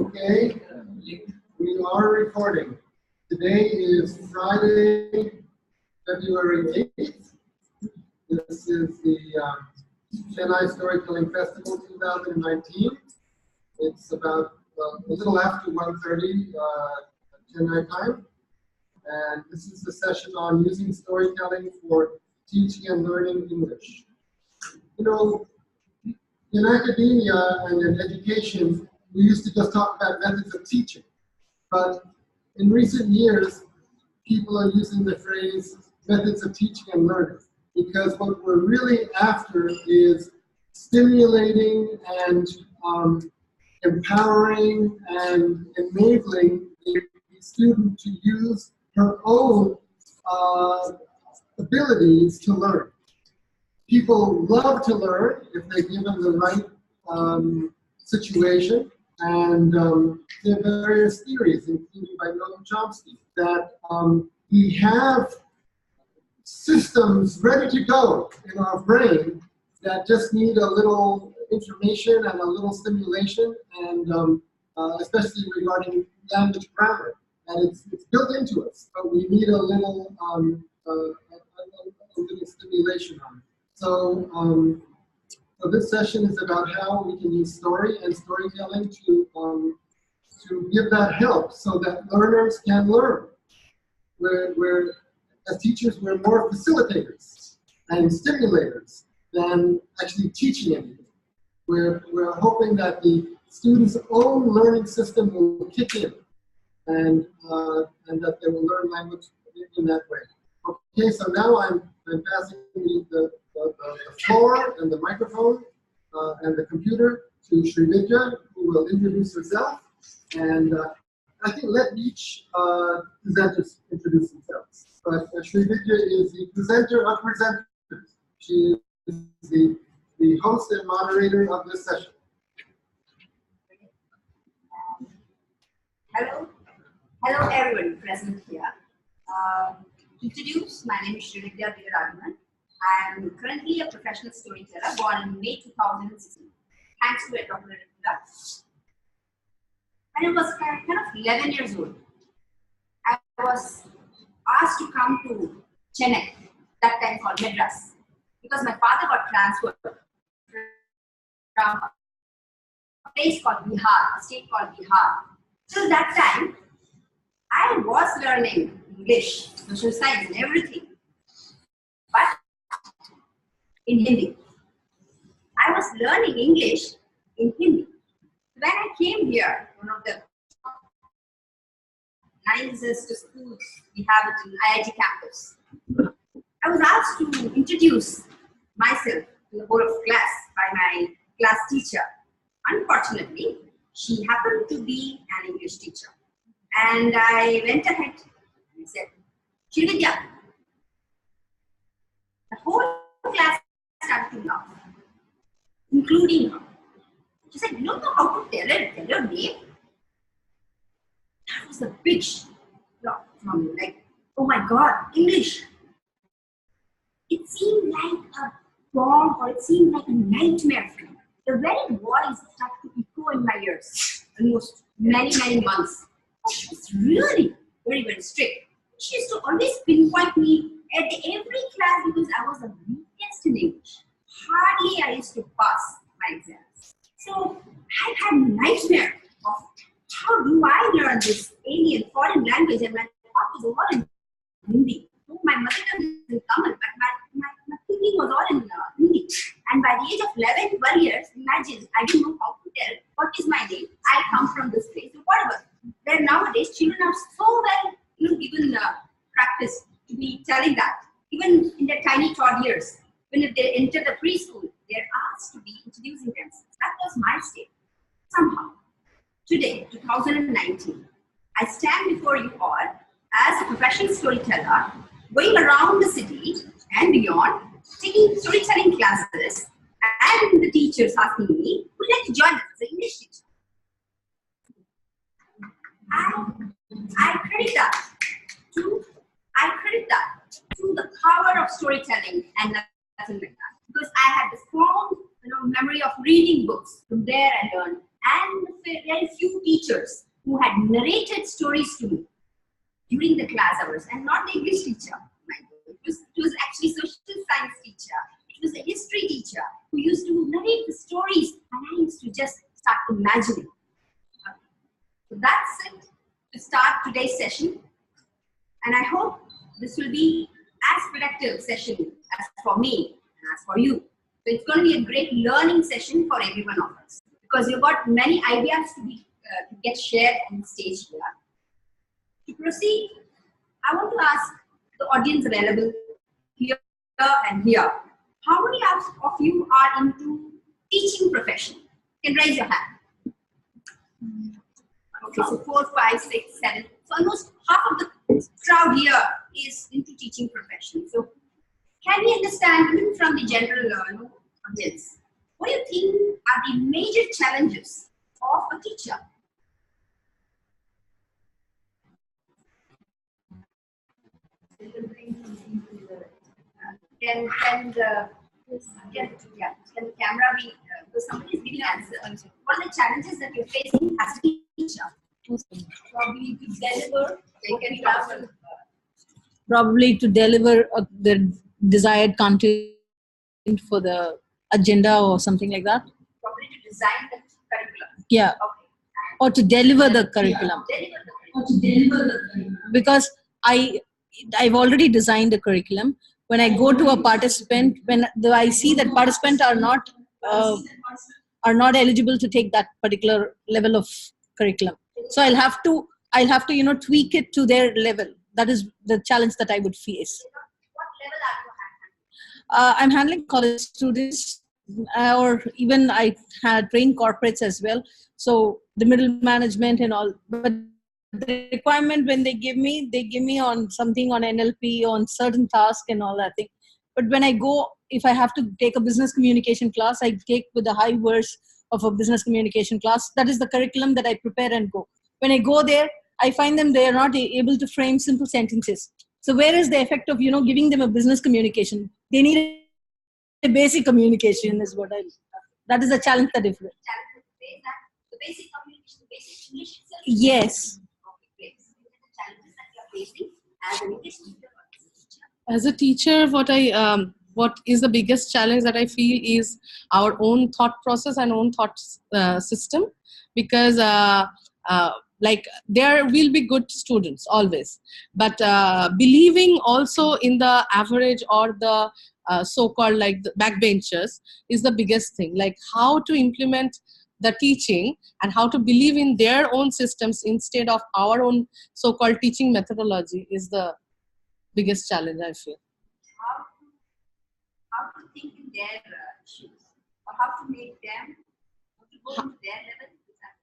Okay, we are recording. Today is Friday, February 8th. This is the Chennai Storytelling Festival 2019. It's about a little after 1:30 Chennai time. And this is the session on using storytelling for teaching and learning English. You know, in academia and in education, we used to just talk about methods of teaching. But in recent years, people are using the phrase methods of teaching and learning, because what we're really after is stimulating and empowering and enabling the student to use her own abilities to learn. People love to learn if they're given the right situation, and there are various theories, including by Noam Chomsky, that we have systems ready to go in our brain that just need a little information and a little stimulation, and especially regarding language grammar. And it's built into us, but we need a little stimulation on it. So, so this session is about how we can use story and storytelling to give that help so that learners can learn. We're as teachers, we're more facilitators and stimulators than actually teaching anything. We're hoping that the student's own learning system will kick in, and that they will learn language in that way. Okay, so now I'm passing the floor and the microphone and the computer to Srividya, who will introduce herself. And I think let each presenters introduce themselves. But Srividya is the presenter of presenters. She is the host and moderator of this session. Hello everyone present here. Introduce, my name is Srividya. I am currently a professional storyteller born in May 2016. Thanks to Dr. Ritula. And I was kind of 11 years old. I was asked to come to Chennai, that time called Madras, because my father got transferred from a place called Bihar, a state called Bihar. Till that time, I was learning English, social science, and everything, but in Hindi. I was learning English in Hindi. When I came here, one of the nicest schools we have it in IIT campus, I was asked to introduce myself to the whole of class by my class teacher. Unfortunately, she happened to be an English teacher. And I went ahead and said, Srividya, the whole class started to laugh, including her. She said, you don't know how to tell your name? That was a big shock from me, like, oh my God, English. It seemed like a bomb, or it seemed like a nightmare for me. The very voice started to echo in my ears almost many months. She was really very, very strict. She used to always pinpoint me at every class because I was the weakest in English. Hardly I used to pass my exams. So I had a nightmare of how do I learn this alien foreign language, and my thought was all in Hindi. So my mother tongue is in Tamil, but my thinking was all in Hindi. And by the age of 11, 12 years, imagine, I didn't know how to tell what is my name. I come from this place, so whatever. Where nowadays children are so well given practice to be telling that. Even in their tiny toddlers, when they enter the preschool, they're asked to be introducing themselves. That was my state. Somehow, today, 2019, I stand before you all as a professional storyteller, going around the city and beyond, taking storytelling classes, and the teachers asking me, would you like to join us as an English teacher? I credit that to the power of storytelling and nothing like that. Because I had this strong memory of reading books. From there I learned and very few teachers who had narrated stories to me during the class hours, and not the English teacher. It was actually social science teacher. It was a history teacher who used to narrate the stories, and I used to just start imagining. So that's it to start today's session, and I hope this will be as productive session as for me and as for you. So it's going to be a great learning session for every one of us, because you've got many ideas to get shared on the stage here. To proceed, I want to ask the audience available here and here, how many of you are into teaching profession? You can raise your hand. Okay, so 4, 5, 6, 7. So almost half of the crowd here is into teaching profession. So can we understand, even from the general audience, what do you think are the major challenges of a teacher? Can the camera be, because somebody is giving answer. What are the challenges that you're facing as a teacher? Probably to deliver the desired content for the agenda or something like that. Probably to design the curriculum. Yeah. Okay. Or to deliver the curriculum. Because I've already designed the curriculum. When I go to a participant, when I see that participants are not eligible to take that particular level of curriculum, so I'll have to tweak it to their level. That is the challenge that I would face. What level are you handling? I'm handling college students, or even I had trained corporates as well. So the middle management and all. But the requirement when they give me on something on NLP, on certain task and all that thing. But when I go, if I have to take a business communication class, I take with the high verse of a business communication class. That is the curriculum that I prepare and go. When I go there, I find them, they are not able to frame simple sentences. So where is the effect of giving them a business communication? They need a basic communication is what that is the challenge that different. The basic communication, the basic English itself. Yes. Okay, so these are the challenges that you are facing as an English teacher. As a teacher, what is the biggest challenge that I feel is our own thought process and own thought system, because like there will be good students always, but believing also in the average or the so-called like the backbenchers is the biggest thing. Like how to implement the teaching and how to believe in their own systems instead of our own so-called teaching methodology is the biggest challenge I feel. How to think in their shoes, or how to make them go to their level.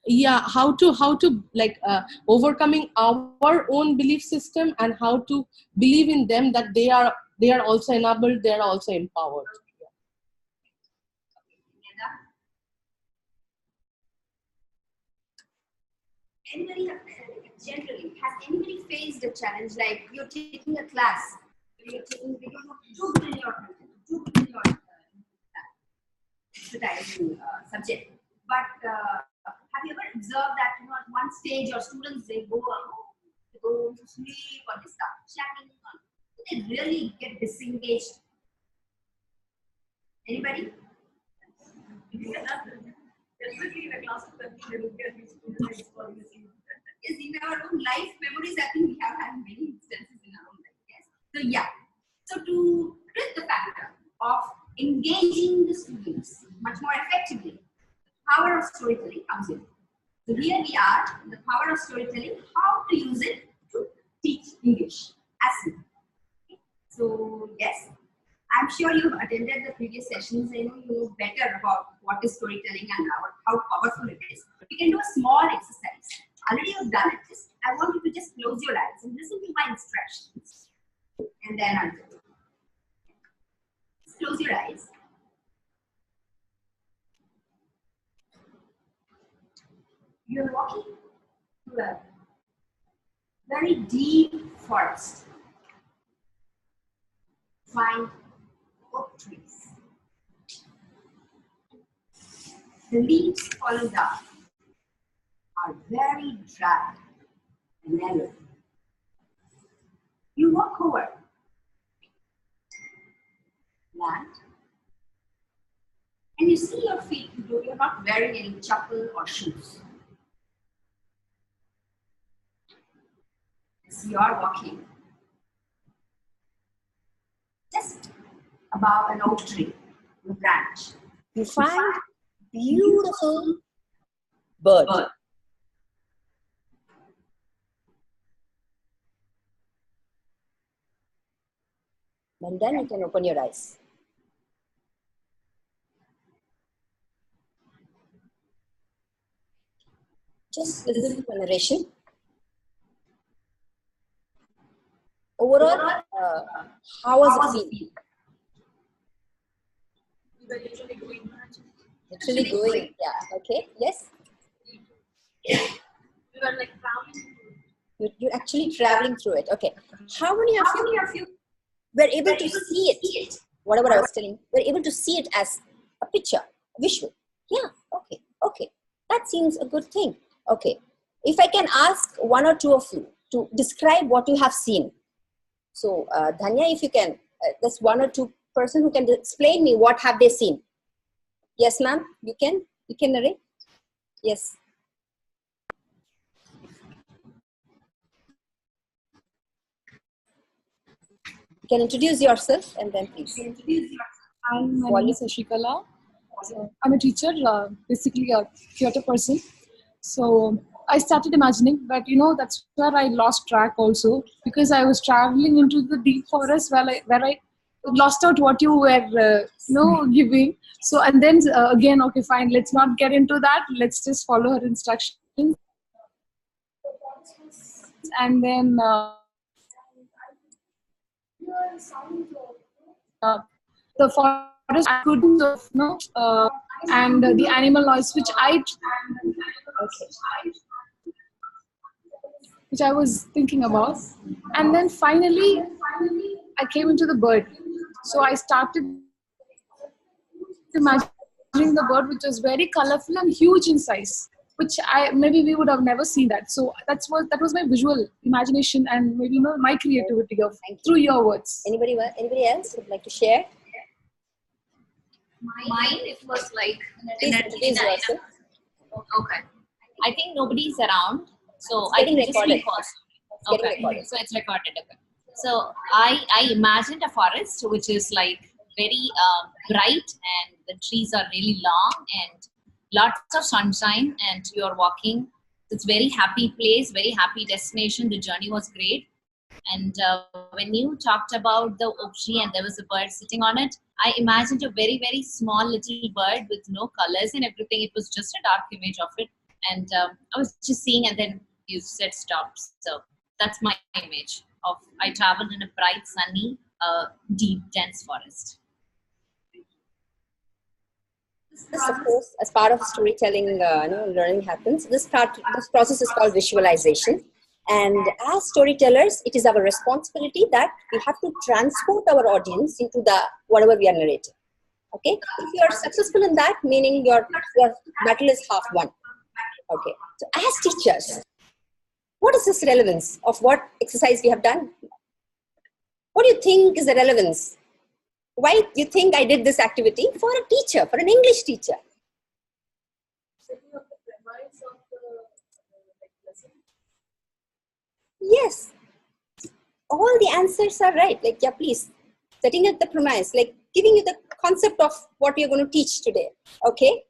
Yeah, how to like overcoming our own belief system and how to believe in them that they are also enabled, they are also empowered. Anybody generally, has anybody faced a challenge like you're taking a class, you're taking, they don't have too good in your expertise subject, but have you ever observed that at one stage your students they go to sleep or they start chatting, they really get disengaged? Anybody? Definitely in a class of 30, they will get used to the yes, in our own life memories, I think we have had many instances in our own life. Yes. So yeah. So to twist the factor of engaging the students much more effectively, the power of storytelling comes in. So here we are, the power of storytelling, how to use it to teach English as simple. Okay. So yes, I'm sure you've attended the previous sessions and you know better about what is storytelling and how powerful it is. But we can do a small exercise. Already you've done it. I want you to just close your eyes and listen to my instructions. And then I'll do it. Just close your eyes. You're walking through a very deep forest. Find oak trees. The leaves falling down. are very dry and narrow. You walk over land and you see your feet. You're not wearing any chappal or shoes. So you are walking just above an oak tree, a branch. You find beautiful bird. And then you can open your eyes. Just listen to the narration. Overall, how was it feel? Literally going, yeah. Okay, yes. We were like traveling. You're actually traveling through it. Okay. How many of you were able to see it? Whatever I was telling, were able to see it as a picture, a visual. Yeah. Okay. Okay. That seems a good thing. Okay. If I can ask one or two of you to describe what you have seen. So, Dhanya, if you can, there's one or two person who can explain me what have they seen. Yes, ma'am. You can narrate. Yes. You can introduce yourself and then please. My name is Shashikala. I'm a teacher, basically a theatre person. So I started imagining, but that's where I lost track also, because I was traveling into the deep forest where I lost out what you were giving. So and then again, okay, fine, let's not get into that. Let's just follow her instructions. And then the forest I couldn't and the animal noise which I was thinking about. And then finally I came into the bird. So I started imagining the bird, which was very colorful and huge in size, which maybe we would have never seen that. So that was my visual imagination and maybe my creativity through your words. Anybody else would like to share? Mine, it was like Please introduce yourself. Okay. I think nobody's around, so It's I can getting just recorded. speak also. It's getting Okay, recorded. so it's recorded. Okay. So I imagined a forest which is like very bright, and the trees are really long and lots of sunshine, and you're walking. It's very happy place, very happy destination. The journey was great. And when you talked about the oak tree and there was a bird sitting on it, I imagined a very, very small little bird with no colors and everything. It was just a dark image of it. And I was just seeing, and then you said stop. So that's my image of I traveled in a bright, sunny, deep, dense forest. This, of course, as part of storytelling, learning happens. This process is called visualization. And as storytellers, it is our responsibility that we have to transport our audience into whatever we are narrating. Okay, if you are successful in that, meaning your battle is half won. Okay, so as teachers, what is this relevance of what exercise we have done? What do you think is the relevance? Why do you think I did this activity? For a teacher, for an English teacher. Yes, all the answers are right. Like, yeah, please, setting up the premise, like giving you the concept of what you're going to teach today. Okay?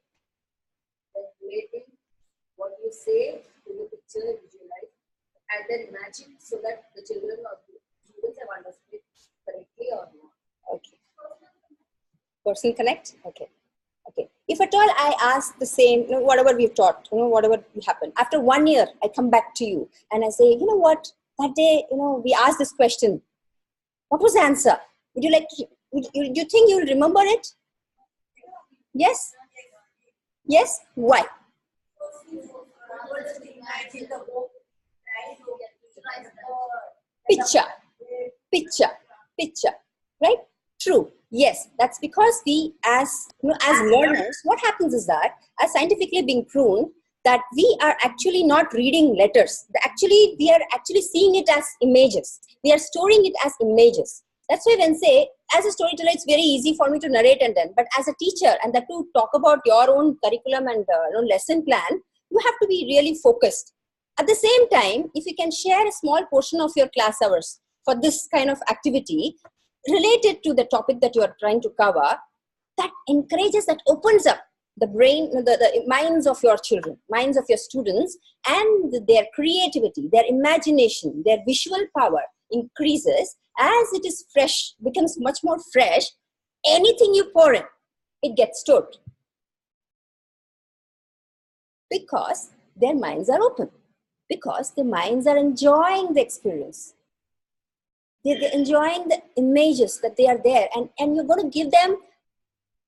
Relating what you say to the picture, visualize, and then match it so that the children or the students have understood correctly or not. Okay. Person connect? Okay. Okay. If at all I ask the same, whatever we've taught, whatever happened, after 1 year, I come back to you and I say, you know what, that day, we asked this question. What was the answer? Would you like to, you think you'll remember it? Yes? Yes? Why? Picture, right? True. Yes, that's because we as learners, what happens is that as scientifically being proven, that we are actually not reading letters. We are actually seeing it as images. We are storing it as images. That's why when say, as a storyteller, it's very easy for me to narrate and then, but as a teacher, and that to talk about your own curriculum and lesson plan, you have to be really focused. At the same time, if you can share a small portion of your class hours for this kind of activity related to the topic that you are trying to cover, that encourages, that opens up the brain, the minds of your children, minds of your students, and their creativity, their imagination, their visual power increases as it is fresh, becomes much more fresh. Anything you pour in, it gets stored because their minds are open, because their minds are enjoying the experience. They're enjoying the images that they are there, and you're going to give them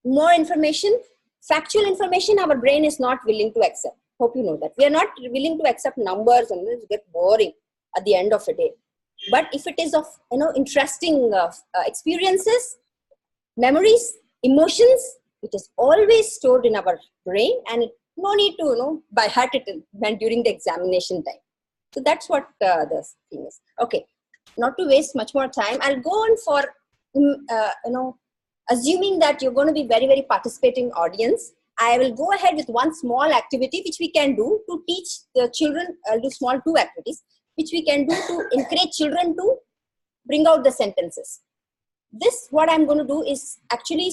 more information. Factual information our brain is not willing to accept. Hope you know that. We are not willing to accept numbers, and it gets boring at the end of the day. But if it is of interesting experiences, memories, emotions, it is always stored in our brain, and no need to by heart it when during the examination time. So that's what the thing is. Okay, not to waste much more time, I'll go on for assuming that you're going to be very, very participating audience. I will go ahead with one small activity which we can do to teach the children. I'll do small 2 activities which we can do to encourage children to bring out the sentences. This, what I'm going to do is actually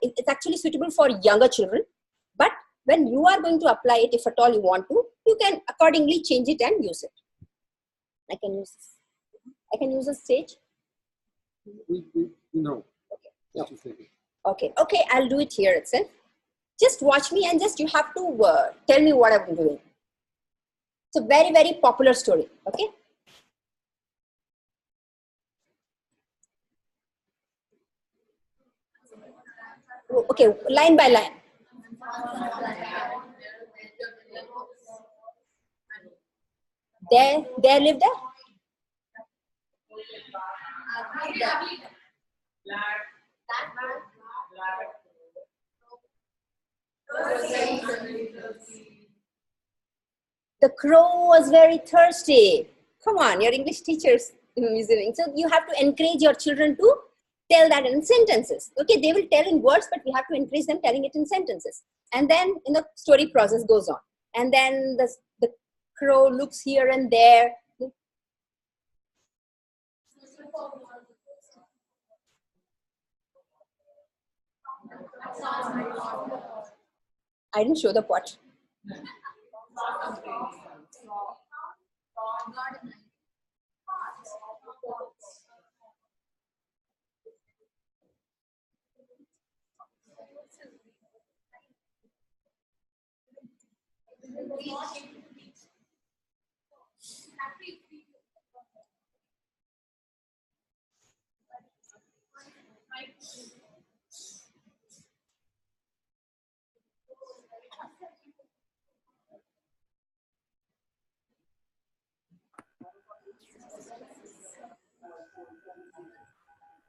it's actually suitable for younger children. But when you are going to apply it, if at all you want to, you can accordingly change it and use it. I can use a stage. No. Okay, I'll do it here itself. Just watch me and just you have to tell me what I'm doing. It's a very, very popular story. Okay. Okay, line by line. There lived there. The crow was very thirsty. Come on, your English teachers listening. So you have to encourage your children to tell that in sentences. Okay, they will tell in words, but we have to encourage them telling it in sentences. And then the story process goes on. And then the crow looks here and there. I didn't show the pot.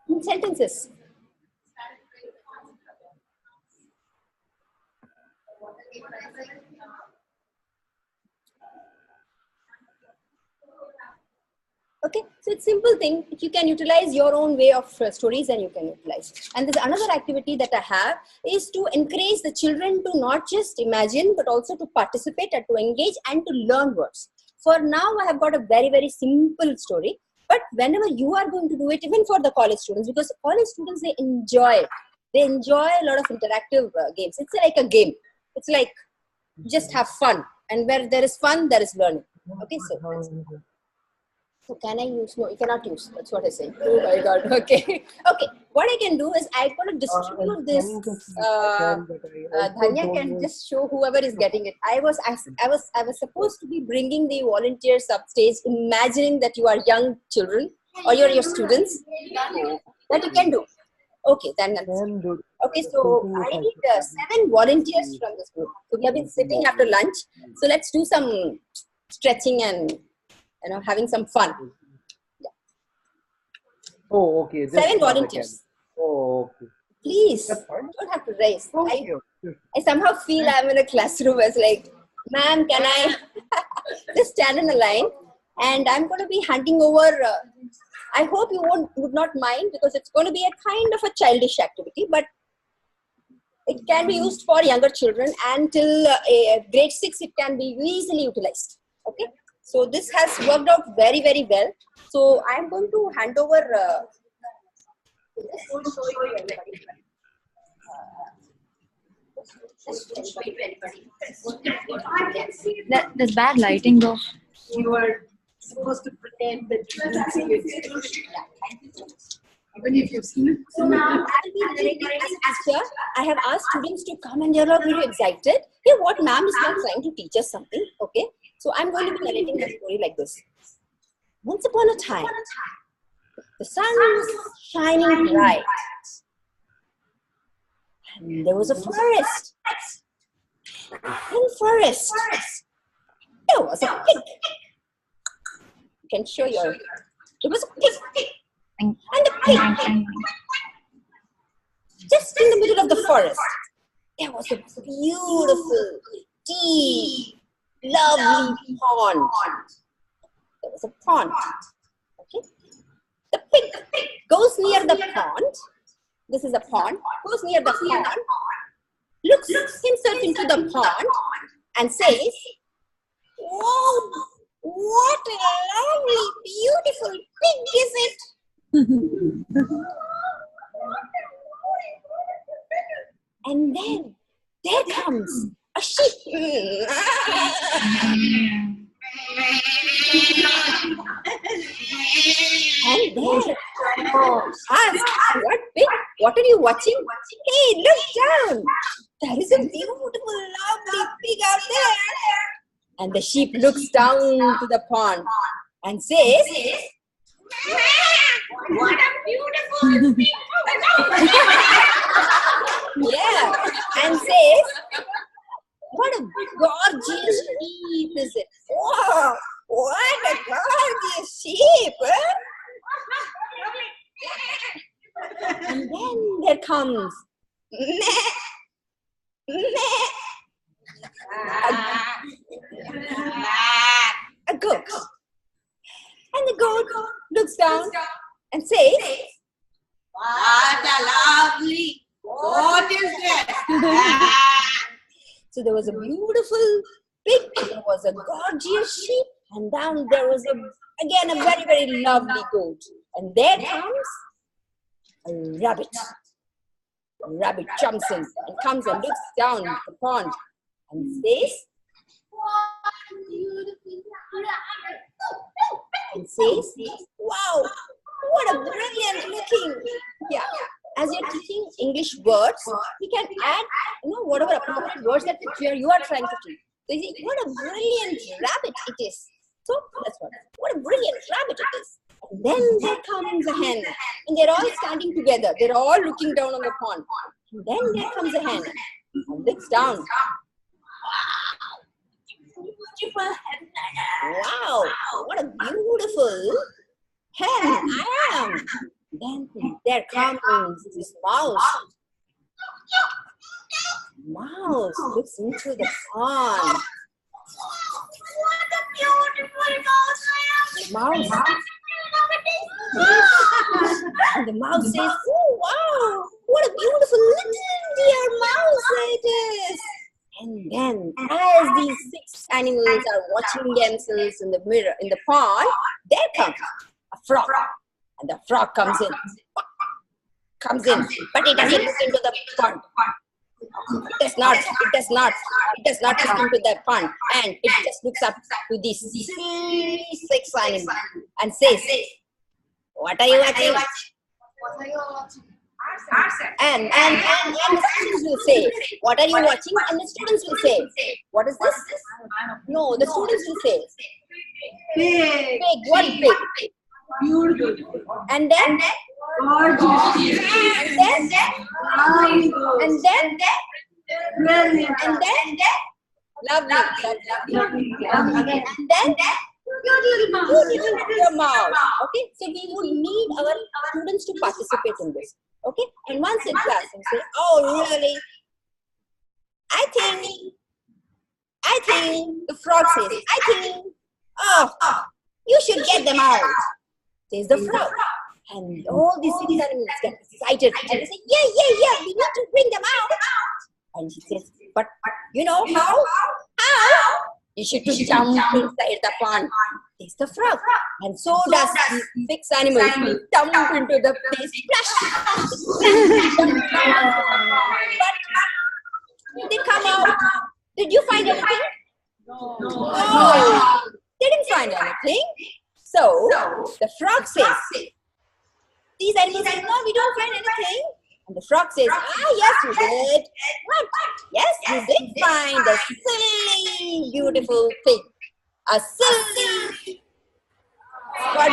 In sentences. Okay, so it's simple thing. You can utilize your own way of stories and you can utilize. And there's another activity that I have is to encourage the children to not just imagine, but also to participate and to engage and to learn words. For now, I have got a very, very simple story. But whenever you are going to do it, even for the college students, because college students, they enjoy a lot of interactive games. It's like a game. It's like just have fun. And where there is fun, there is learning. Okay, so can I use? No, you cannot use. That's what I say. Oh my God. Okay. Okay. What I can do is I'm going to distribute this. Dhanya can just show whoever is getting it. I was supposed to be bringing the volunteers upstage, imagining that you are young children or you're your students. That you can do. Okay, then. Okay, so I need 7 volunteers from this group. So we have been sitting after lunch. So let's do some stretching and having some fun. Yeah. Oh, okay. 7 volunteers. Oh, okay. Please, you don't have to raise. I somehow feel I'm in a classroom as like Ma'am, can I just stand in a line? And I'm going to be handing over. I hope you would not mind, because it's going to be a kind of a childish activity, but it can be used for younger children. Until grade 6, it can be easily utilized. Okay. So this has worked out very, very well. So I'm going to hand over. Just going to show you everybody. There's bad lighting though. You are supposed to pretend that you didn't see it. Even if you've seen it. So now I'll be narrating as a teacher. I have asked students to come, and they're all very excited. Yeah, what ma'am is now trying to teach us something. Okay. So I'm going to be narrating the story like this. Once upon a time, the sun was shining bright. And there was a forest. In the forest, there was a pig. You can show your. It was a pig. And the pig, just in the middle of the forest, there was a beautiful, deep, lovely pond. There was a pond. Okay. The pig goes near the pond. This is a pond. Goes near the pond. Looks himself into the pond and says, "Wow, what a lovely, beautiful pig is it?" And then there comes a sheep. And then ask, "What pig? What are you watching? Hey, look down. There is a beautiful, lovely pig out there." And the sheep looks down to the pond and says, What a beautiful pig! yeah, and says, "What a gorgeous sheep is it? Wow, what a gorgeous sheep!" Huh? And then there comes a goat. And the goat looks down and says, What a lovely goat is that? so there was a beautiful pig, there was a gorgeous sheep, and down there was again a very, very lovely goat. And there comes a rabbit. A rabbit jumps in and comes and looks down the pond and says, "Wow, what a brilliant looking." Yeah. As you're teaching English words, you can add, whatever appropriate words that you are trying to teach. So you say, "What a brilliant rabbit it is." So that's what a brilliant rabbit it is. And then there comes a hen, and they're all standing together. They're all looking down on the pond. And then there comes a hen, and looks down. Wow, what a beautiful hen I am. Then there comes this mouse. Mouse looks into the pond. What a beautiful mouse I am! The mouse. And the mouse says, "Oh, wow, what a beautiful little dear mouse it is." And then, as these 6 animals are watching themselves in the mirror, in the pond, there comes a frog. And the frog comes in, but it doesn't look into the pond. It does not look into the pond, and it just looks up to these 6 animals and says, "What are you watching?" And the students will say, "What are you watching?" And the students will say, "What is this?" No, the students will say, Pig. "Pig, what pig?" Beautiful. And then, Gorgeous. and then, Brilliant. and then, lovely. And then, your mouse. Okay, so we would need our students to participate in this. Okay, and once in class and say, "Oh, really? I I think. The frog says, I think. Oh, you should get them out, says the frog. And all these city animals get excited and they say, yeah, we need to bring them out. And she says, but you know how? How? You should jump inside the pond, says the frog. And so does these six animals jump into the place, splash. But they come out. Did you find anything? No. They didn't find anything. So the frog says, these animals say, no, we don't find anything. And the frog says, yes, you did. What? Yes, you did find a silly, beautiful thing. A silly, a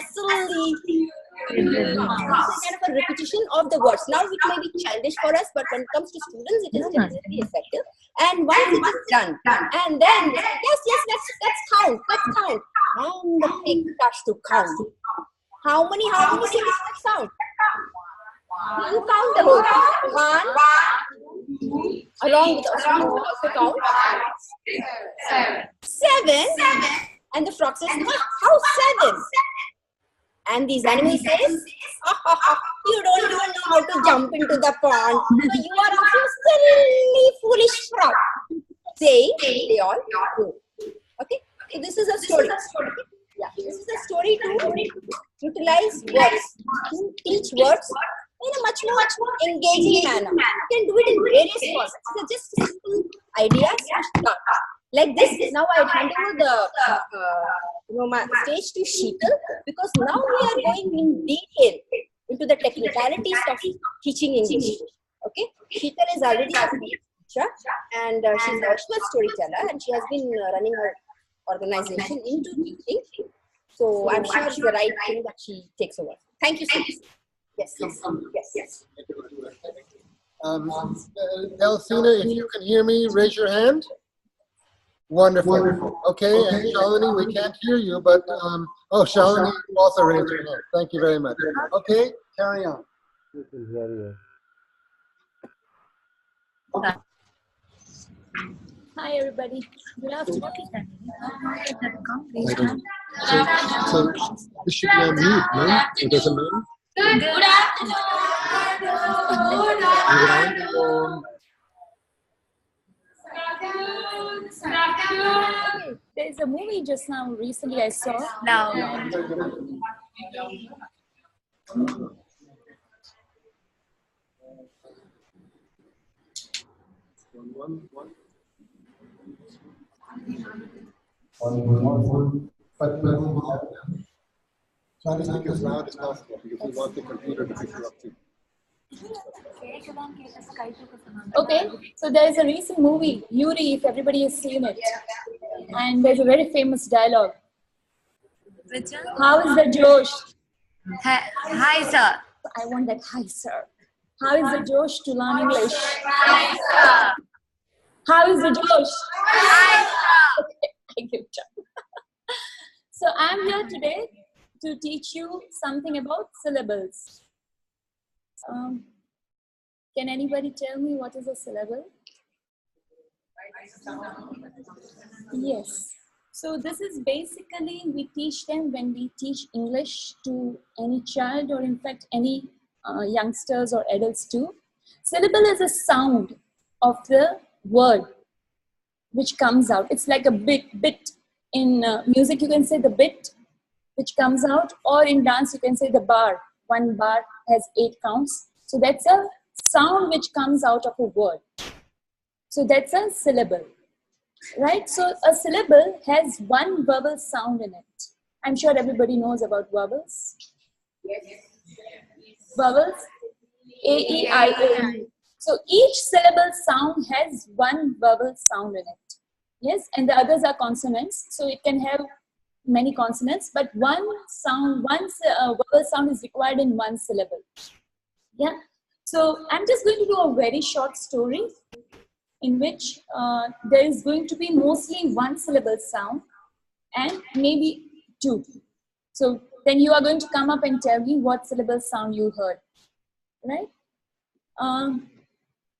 silly, It's kind of a repetition of the words. Now it may be childish for us, but when it comes to students, it is definitely effective. And once it is done, and then yes, let's count. And the pig starts to count. How many pigs count? You count the whole thing. One. Along with us, you also count. 7. And the frog says, how 7? And these animals says, you don't even know how to jump into the pond. So you are also silly, foolish frog. They all go. Okay? So this is a story. Yeah, this is a story to utilize words, to teach words in a much more engaging manner. You can do it in various forms. So just simple ideas to start. Like this, now I hand over my stage to Sheetal, because now we are going in detail into the technicalities of teaching English. Okay, Sheetal is already a teacher, and she's also a storyteller, and she has been running her organization into teaching. So I'm sure it's the right thing that she takes over. Thank you so much. Yes. Elsina, if you can hear me, raise your hand. Wonderful. Okay, and Shalini, we can't hear you, but Shalini, you also raised your hand. Thank you very much. Okay, carry on. This is very Hi everybody. Good afternoon. So this should be on mute, no? It doesn't matter? Good afternoon. There's a movie just now recently I saw. Try to speak as loud as possible because we want the computer to pick you up too. Okay, so there is a recent movie, Yuri, if everybody has seen it. And there's a very famous dialogue. How is the Josh? Hi, sir. I want that hi, sir. How is the Josh to learn English? Hi, sir. How is the Josh? Hi, sir. Okay, I give job. So I'm here today to teach you something about syllables. Can anybody tell me what is a syllable? Yes. So this is basically, we teach them when we teach English to any child, or in fact any youngsters or adults too. Syllable is a sound of the word which comes out. It's like a bit. In music you can say the bit which comes out, or in dance you can say the bar. One bar has 8 counts. So that's a sound which comes out of a word. So that's a syllable, right? So a syllable has one vowel sound in it. I'm sure everybody knows about vowels. Vowels, A, E, I, O. So each syllable sound has one vowel sound in it. Yes, and the others are consonants. So it can have many consonants, but one vowel sound is required in one syllable. Yeah. So I'm just going to do a very short story in which there is going to be mostly one syllable sound and maybe 2. So then you are going to come up and tell me what syllable sound you heard, right?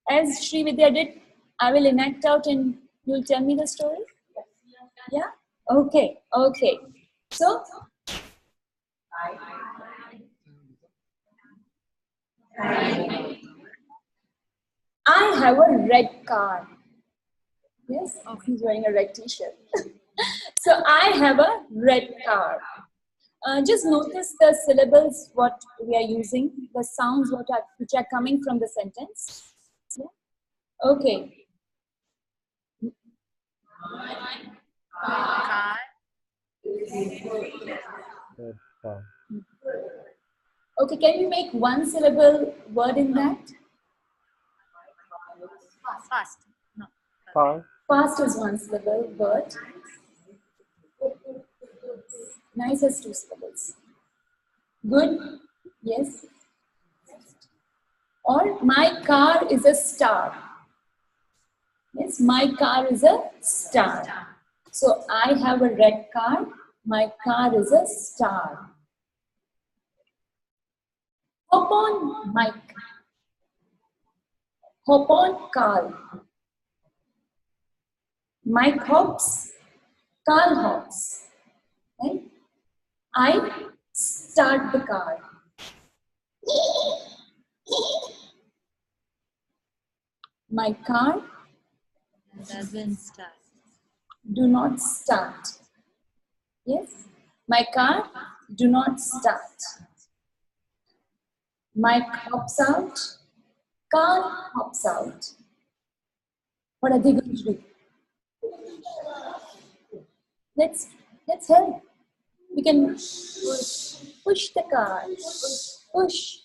As Sri Vidya did, I will enact out and you'll tell me the story? Yeah? Okay, okay. So, I have a red car. Yes, he's wearing a red t-shirt. So, I have a red car. Just notice the syllables what we are using, the sounds which are coming from the sentence. Yeah? Okay. Red car. Okay, can we make one syllable word in that? Fast. No. Car. Fast is one syllable word. Nice has two syllables. Good? Yes. Or my car is a star. Yes, my car is a star. So I have a red car. My car is a star. Hop on, Mike. Hop on, Carl. Mike hops, Carl hops. Right? I start the car. My car Doesn't start. do not start. Yes? My car do not start. Mike hops out. Carl hops out. What are they going to do? Let's help. We can push the car. Push.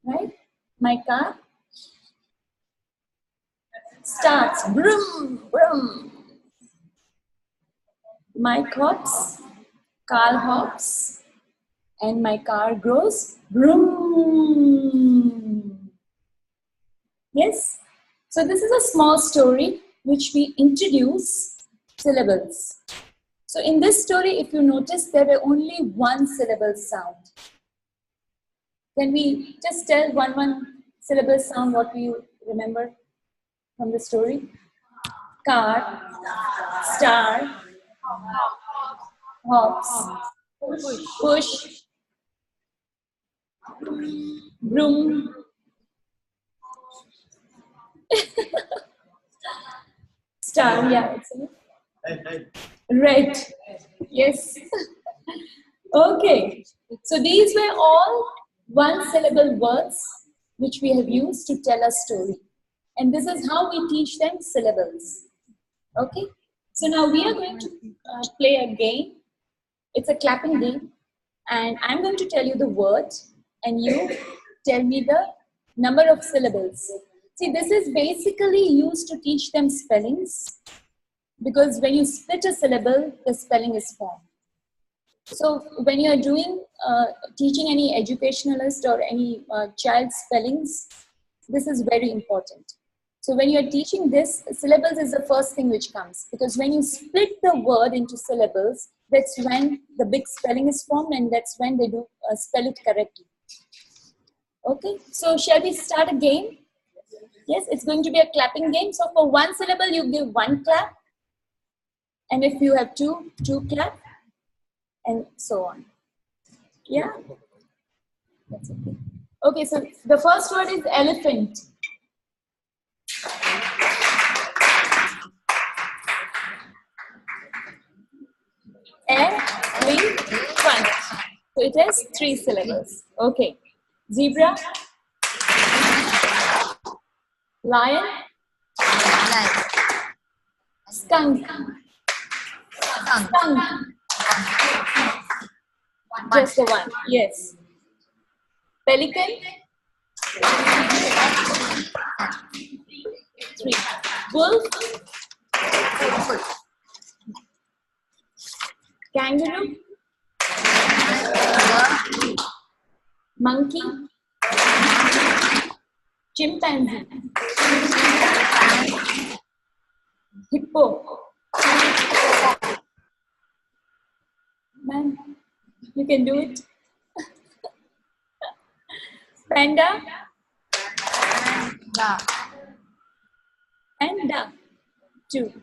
Right? My car starts. Vroom, vroom. Mike hops. Carl hops. And my car goes vroom. Yes? So this is a small story which we introduce syllables. So in this story, if you notice, there were only one syllable sound. Can we just tell one syllable sound what we remember from the story? Car, star, hops, push, broom. Star, yeah, it's red. Yes. Okay. So these were all one syllable words which we have used to tell a story. And this is how we teach them syllables. Okay. So now we are going to play a game. It's a clapping game. And I'm going to tell you the word and you tell me the number of syllables. See, this is basically used to teach them spellings, because when you split a syllable, the spelling is formed. So when you are doing teaching any educationalist or any child spellings, this is very important. So when you are teaching this, syllables is the first thing which comes, because when you split the word into syllables, that's when the big spelling is formed, and that's when they do spell it correctly. Okay, so shall we start a game? Yes, it's going to be a clapping game. So for one syllable, you give one clap. And if you have two clap. And so on. Yeah? That's okay. Okay, so the first word is elephant. Elephant. So it has 3 syllables. Okay. Zebra. Lion. Skunk. Skunk. Just the one. Yes. Pelican. 3. Wolf. Kangaroo. Monkey. Chimpanzee. Hippo. Man, you can do it. Panda. Panda. 2.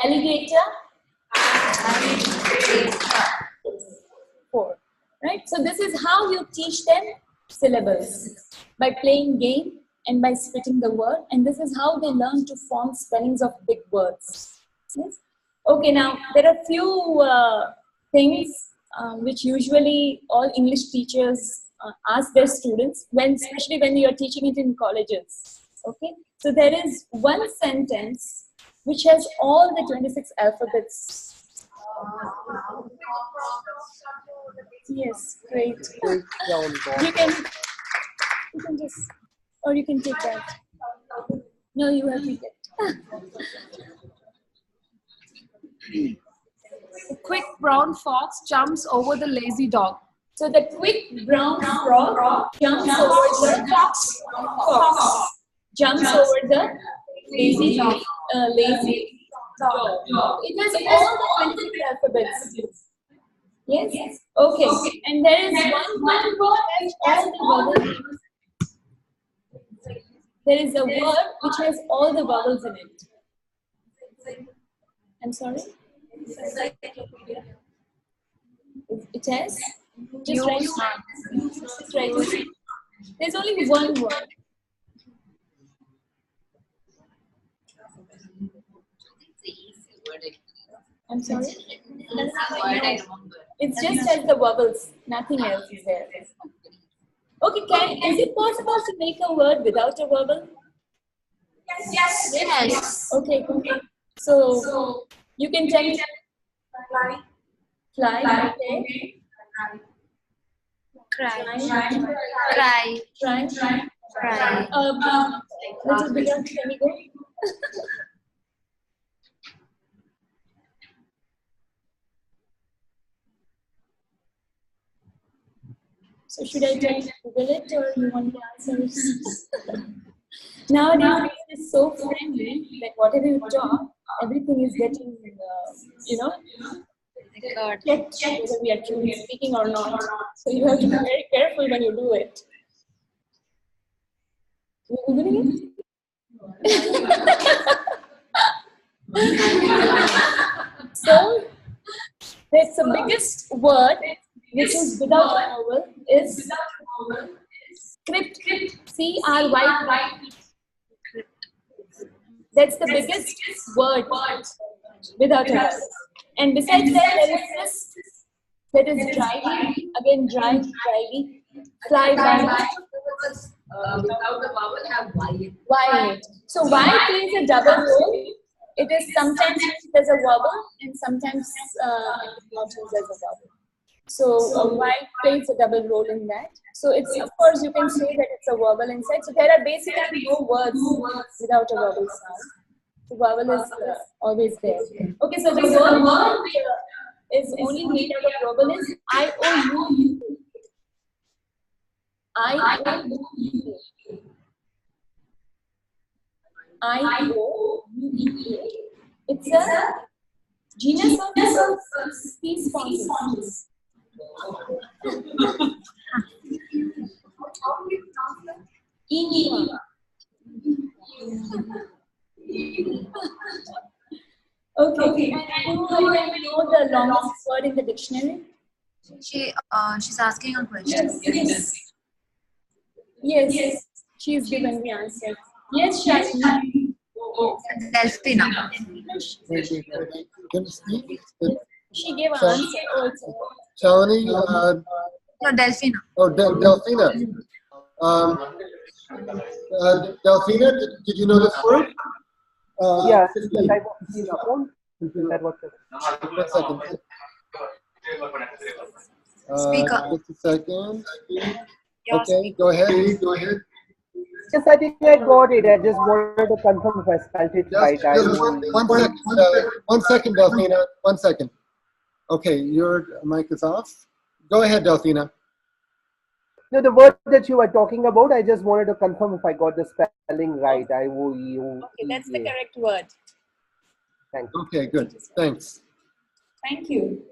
Alligator. 4. Right? So this is how you teach them syllables, by playing game and by splitting the word, and this is how they learn to form spellings of big words. Yes? Okay, now there are few things which usually all English teachers ask their students, especially when you are teaching it in colleges. Okay, so there is one sentence which has all the 26 alphabets. Yes, great. You can just, or you can take that. No, you have to get. A quick brown fox jumps over the lazy dog. So the quick brown frog jumps over the fox. Jumps over the lazy dog. It has all the 26 alphabets. Yes. Okay. And there is one word which has all the vowels. There is a word which has all the vowels in it. I'm sorry. It has. Just write. Just write. There's only one word. I'm sorry. It's just as the vowels. Nothing else is there. Okay, is it possible to make a word without a vowel? Yes. Okay, okay. So you can tell me fly, okay. Cry. Little bigger, can we go? So should I just Google it, or you want the answers? Nowadays it's so friendly that whatever you talk, everything is getting, checked whether we are truly speaking or not. So you have to be very careful when you do it. You Googling it? So that's the biggest word which is without a vowel is script. CRY. That's the biggest word without a vowel. And besides that, there is this, that is driving, again dryly, fly by. Without the vowel, have Y. Y. So Y plays a double role. It is sometimes used as a vowel and sometimes it is not used as a vowel. So Y plays a double role in that. So it's, of course, you can say that it's a vowel inside. So there are basically no words without a vowel sound. The vowel is always there. Okay, so the word is only made out of vowel is I-O-U. I-O-U-E. I-O-U-E. It's a genus of sea sponges. Okay. And who know the longest word in the dictionary? She's asking a question. Yes. She's given the answer. Yes, Shani. Delphina. She gave an answer also. Shalini, No, Delphina. Delphina. Delphina, did you know this word? Yes, it's the type of machine account. That was it. 1 second. Speaker. Just a second. Okay, go ahead. Yes, I think I got it. I just wanted to confirm if I spelled it right. Just one second. 1 second, Delphina. 1 second. Okay, your mic is off. Go ahead, Delphina. No, the word that you were talking about, I just wanted to confirm if I got the spelling right. I-O-U. Okay, that's the correct word. Thank you. Okay, good. Thanks. Thank you.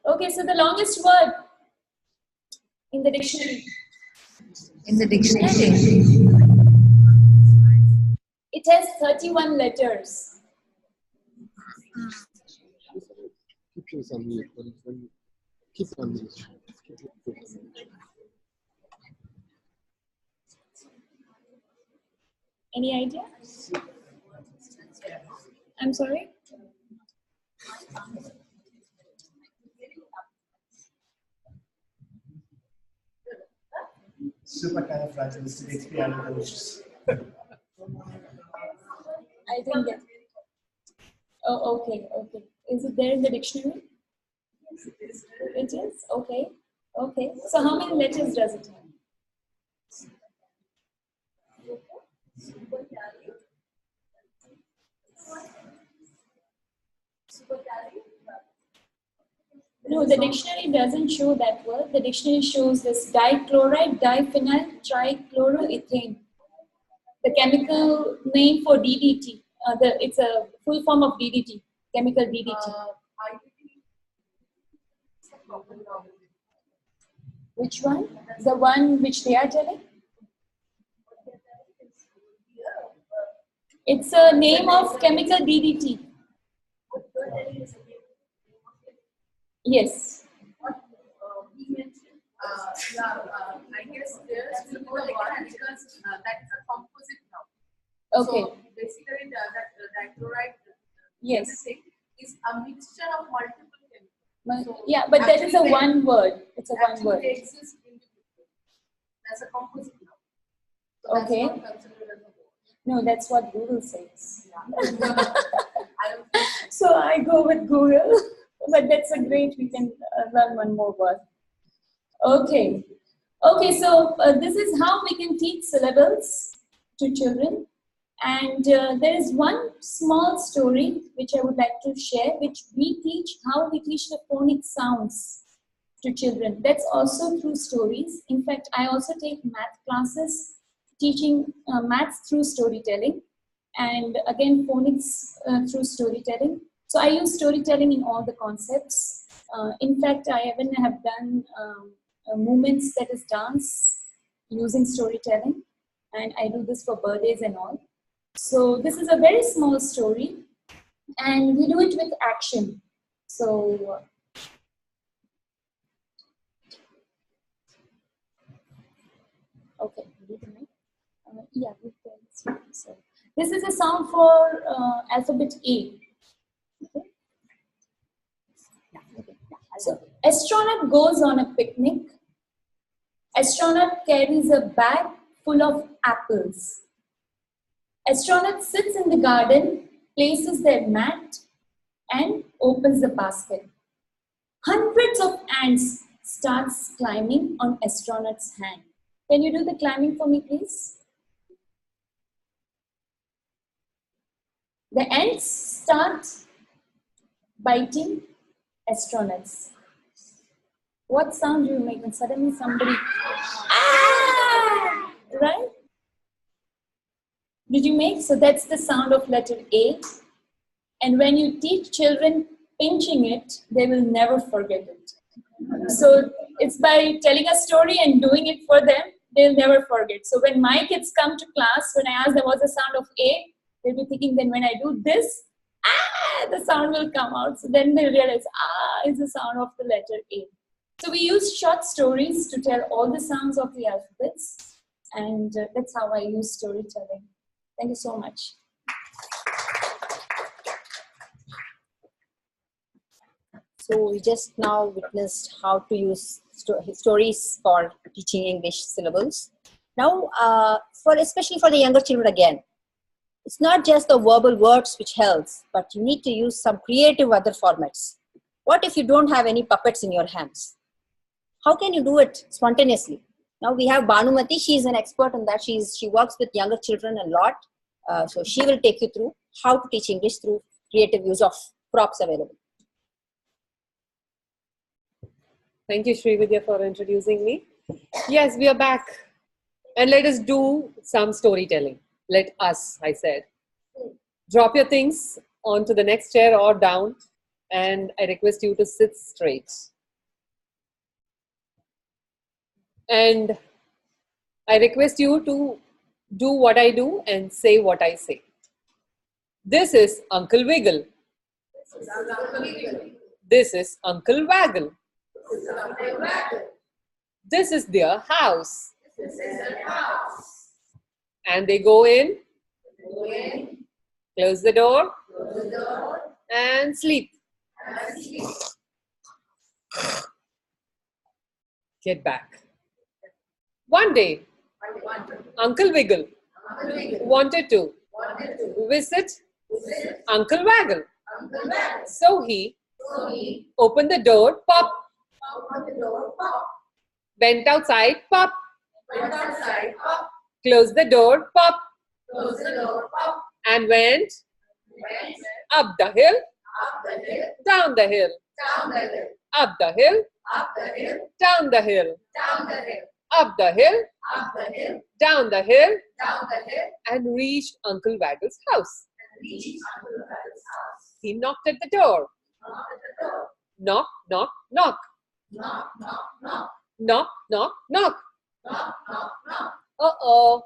Okay, so the longest word In the dictionary. In the dictionary. It has 31 letters. Keep yours on mute. Keep it on mute. Any idea? I'm sorry? Supercalifragilisticexpialidocious. I didn't get it. Oh, okay, okay. Is it there in the dictionary? It is? Okay, okay. So how many letters does it have? No, the dictionary doesn't show that word. The dictionary shows this dichloride, diphenyl, trichloroethane. The chemical name for DDT. It's a full form of DDT, chemical DDT. Which one? The one which they are telling? It's a name of chemical DDT. Yes. I guess there's still more one because that is a composite now. Okay. So basically, that dichloride Yes. is a mixture of multiple chemicals. So Yeah, but that is a one word. It's a one word. They exist individually. That's a composite now. So Okay. That's not considered as a word. No, that's what Google says. I don't think So I go with Google. But that's a great, we can learn one more word. Okay. Okay, so this is how we can teach syllables to children. And there is one small story which I would like to share, which we teach, how we teach the phonic sounds to children. That's also through stories. In fact, I also take math classes, teaching maths through storytelling. And again, phonics through storytelling. So I use storytelling in all the concepts. In fact, I even have done movements, that is dance, using storytelling. And I do this for birthdays and all. So this is a very small story. And we do it with action. So okay, yeah, so this is a sound for alphabet A. Okay. So astronaut goes on a picnic. Astronaut carries a bag full of apples. Astronaut sits in the garden, places their mat, and opens the basket. Hundreds of ants starts climbing on astronaut's hand. Can you do the climbing for me, please? The ants start biting astronauts. What sound do you make when suddenly somebody, ah, right? Did you make? So that's the sound of letter A. And when you teach children pinching it, they will never forget it. So it's by telling a story and doing it for them, they'll never forget. So when my kids come to class, when I ask them what's the sound of A, they'll be thinking then when I do this, ah, the sound will come out. So then they realize, ah, is the sound of the letter A. So we use short stories to tell all the sounds of the alphabets. And that's how I use storytelling. Thank you so much. So we just now witnessed how to use stories for teaching English syllables. Now, especially for the younger children again, it's not just the verbal words which helps, but you need to use some creative other formats. What if you don't have any puppets in your hands? How can you do it spontaneously? Now we have Bhanumati, she is an expert in that. She works with younger children a lot. So she will take you through how to teach English through creative use of props available. Thank you, Srividya, for introducing me. Yes, we are back. And let us do some storytelling. Let us, I said. Drop your things onto the next chair or down. And I request you to sit straight. And I request you to do what I do and say what I say. This is Uncle Wiggle. This is Uncle Waggle. This is their house. And they go in, close the door, and sleep. Get back. One day, Uncle Wiggle wanted to visit Uncle Waggle. So he opened the door, pop. Went outside, pop. Closed the door, pop. And went up the hill, down the hill, up the hill, down the hill, up the hill, down the hill, and reached Uncle Waggle's house. He knocked at the door. Knock, knock, knock. Knock, knock, knock. Uh-oh.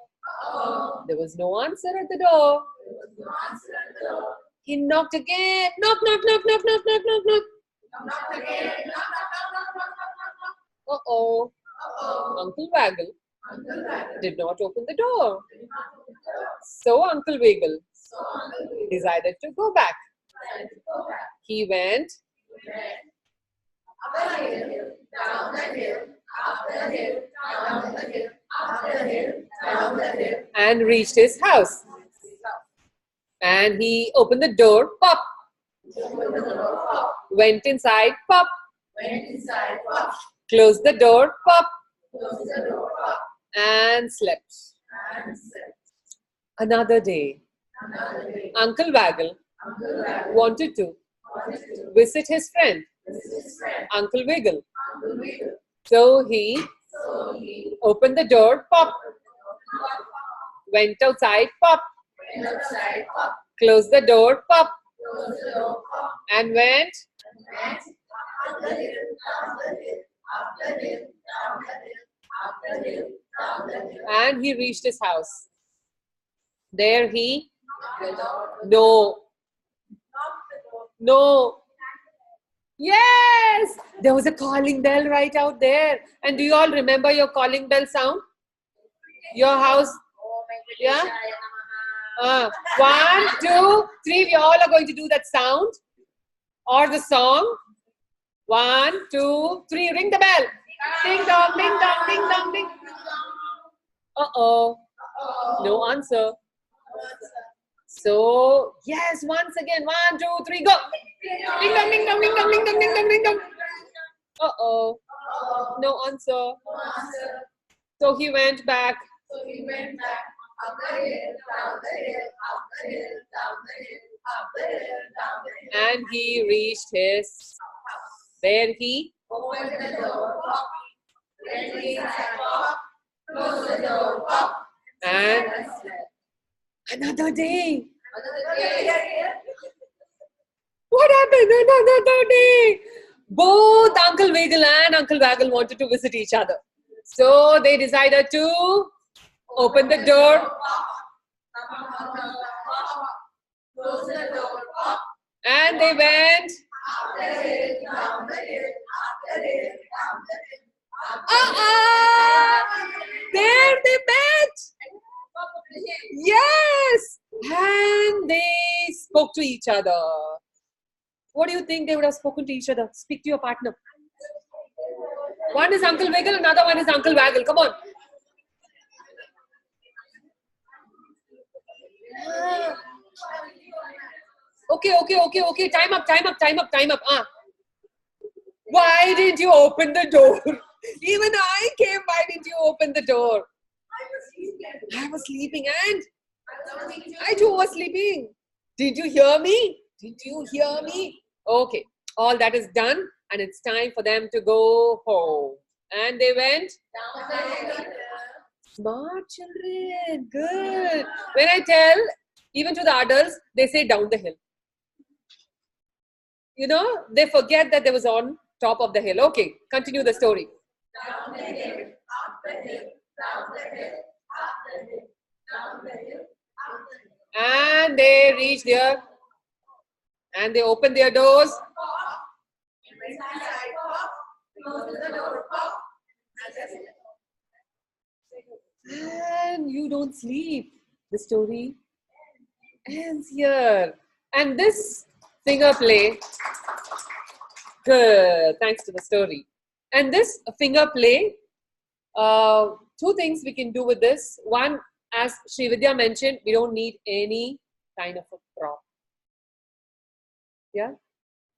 There was no answer at the door. He knocked again. Knock, knock, knock, knock, knock, knock, knock, knock. Uh-oh. Uncle Waggle did not open the door. So Uncle Wiggle decided to go back. He went up the hill, down the hill, up the hill, down the hill, up the hill, down the hill, and reached his house. And he opened the door, pop. Went inside, pop. Closed the door, pop. And slept. Another day, Uncle Waggle wanted to visit his friend, Uncle Wiggle. So he opened the door, pop. Went outside, pop. Closed the door, pop. And went and he reached his house. There he no. Yes, there was a calling bell right out there. And do you all remember your calling bell sound? Your house? Yeah? 1, 2, 3. We all are going to do that sound or the song. 1, 2, 3. Ring the bell. Ding dong, ding dong, ding dong, ding. Uh-oh. No answer. So, yes, once again. 1, 2, 3, go. Ding dong, ding dong, ding dong, ding dong, ding dong, ding dong. Uh-oh. No answer. So he went back. Up the hill, down the hill, up the hill, down the hill, up the hill, down the hill. And he reached his house. There he opened the door, pop. Went inside, pop. Closed the door, pop. And another day. What happened? Another day. Both Uncle Wiggle and Uncle Waggle wanted to visit each other. So they decided to open the door. And they went. There they met. Yes. And they spoke to each other. What do you think they would have spoken to each other? Speak to your partner. One is Uncle Wiggle, another one is Uncle Waggle. Come on. Okay. Time up. Why didn't you open the door? Even I came. Why didn't you open the door? I was sleeping and I too was sleeping. Did you hear me? Okay. All that is done and it's time for them to go home. And they went down the hill. Smart children. Good. When I tell, even to the adults, they say down the hill. You know, they forget that they was on top of the hill. Okay, continue the story. Down the hill, up And they reach there and they open their doors. And you don't sleep. The story ends here. And this finger play, good, thanks to the story. And this finger play, two things we can do with this. One, as Srividya mentioned, we don't need any kind of a prop. Yeah,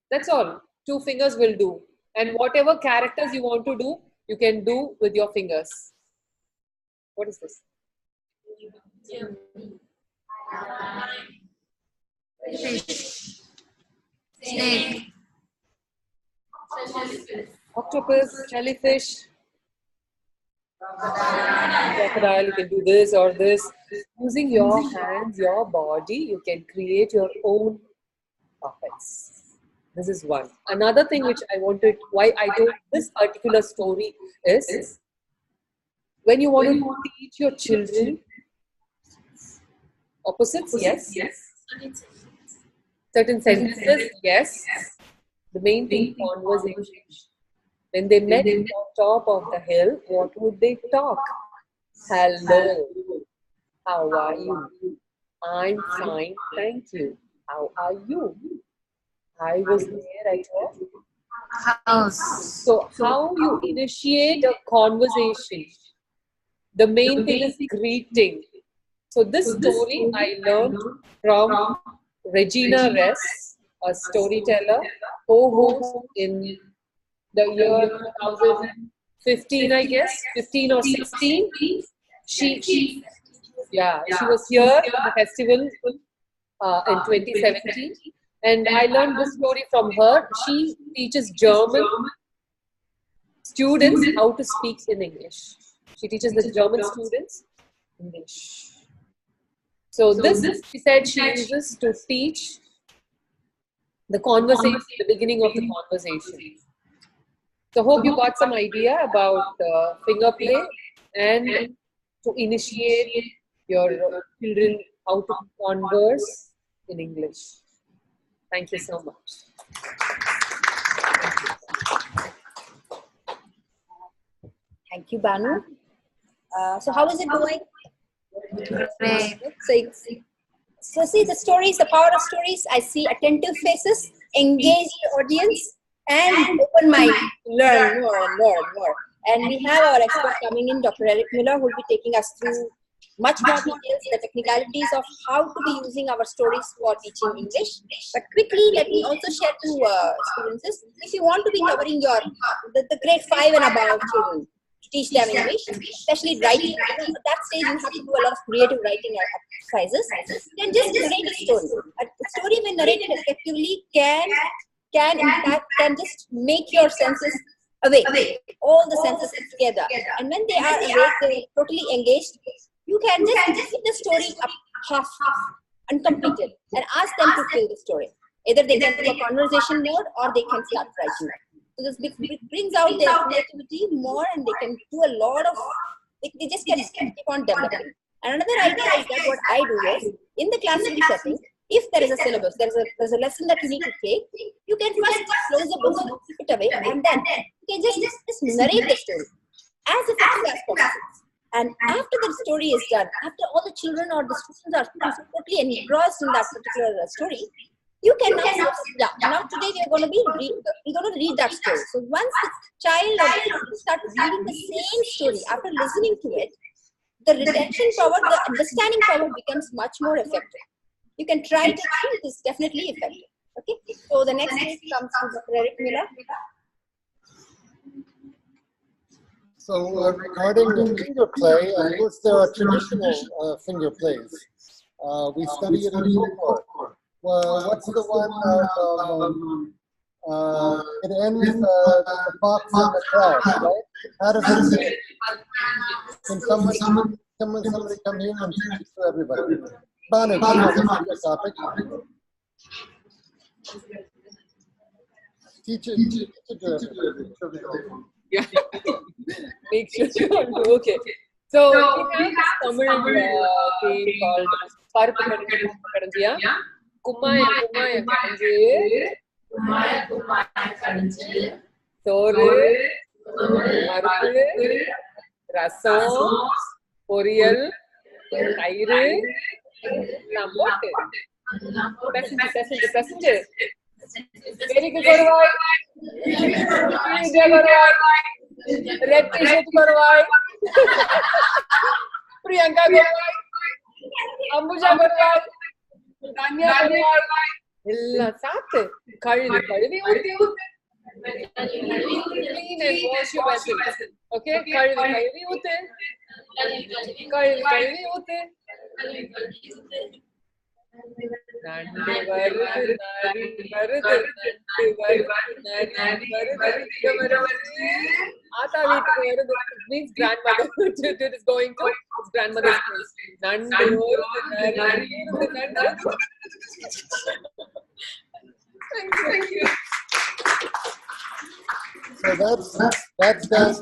that's all. 2 fingers will do. And whatever characters you want to do, you can do with your fingers. What is this? Fish. Snake. Octopus, jellyfish, crocodile. You can do this or this. Using your hands, your body, you can create your own puppets. This is one. Another thing which I wanted, why I told this particular story is, when you want to teach your children opposites, yes. Certain sentences, yes. The main thing, conversation. When they met on top of the hill, what would they talk? Hello. How are you? I'm fine, thank you. How are you? I was there at your House. So how you initiate a conversation? The main thing is greeting. So this story I learned from Regina Ress, a storyteller, co-host in the year 2015, I guess, 15 or 16. She was here at the festival in 2017. And I learned this story from her. She teaches German students how to speak in English. She teaches the German students English. So this, she said, she uses to teach the conversation, the beginning of the conversation. So hope you got some idea about finger play and to initiate your children how to converse in English. Thank you so much. Thank you, Banu. So how is it going? Great. So see, the stories, the power of stories, I see attentive faces, engaged audience, and open mind to learn more and more and more. And we have our expert coming in, Dr. Eric Miller, who will be taking us through much more details, the technicalities of how to be using our stories for teaching English. But quickly, let me also share 2 experiences. If you want to be covering your the grade 5 and above children, to teach them English, especially writing, at that stage you have to do a lot of creative writing exercises. Then just narrate a story. A story when narrated effectively can just make your senses awake, all the senses together. And when they are awake, they are totally engaged. You can just keep the story up half uncompleted and ask them to fill the story. Either they can do a conversation mode or they can start writing. So this brings out their creativity more, and they can do a lot of, they just can keep on developing. And another idea is that what I do is, in the classroom setting, if there is a syllabus, there's a lesson that you need to take, you can first close the book, keep it away, and then you can just narrate the story as effectively as possible. And after the story is done, after all the children or the students are totally engrossed in that particular story, you can now today we are going to read that story. So once the child or the student starts reading the same story after listening to it, the retention power, the understanding power becomes much more effective. You can try it. It is definitely effective. Okay. So the next case comes from Dr. Eric Miller. So regarding the finger play, of course there are traditional finger plays. We study it in folklore. Well, what's the one it ends the fox in the crowd, right? How does it end? Can somebody come here and teach it to everybody? Banu, come on, this is your topic. teacher Yeah. Make sure you all do. Okay. So we have this Tamil game called Paruppu Kadanjiya. Kummaya Kadanji. Soru, Paruppu, Rasam, Poriyal, Tairu, Nambotu. Present. Very good, Gorwai. Red t-shirt, Gorwai. Priyanka, Gorwai. Ambuja, Gorwai. Tanya, Gorwai. Illa saathe. Kalvi uthi. Clean and wash your vessels. Okay? Kalvi uthi. Kalvi uthi. Nandi varudhu, Ata veetukku varudhu. It means grandmother. It is going to its grandmother's place. Nandi varudhu. Thank you. So that's done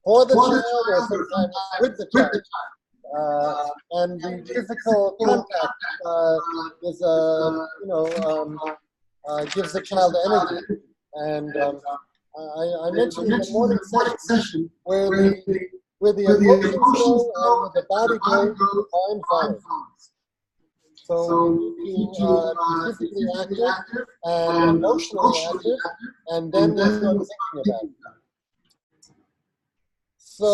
for the child or sometimes with the child. And the physical contact is gives the child energy. And I mentioned in the morning session where the emotions go and where the body goes are involved. So we need to be physically active and emotionally active, and then we start thinking about it. So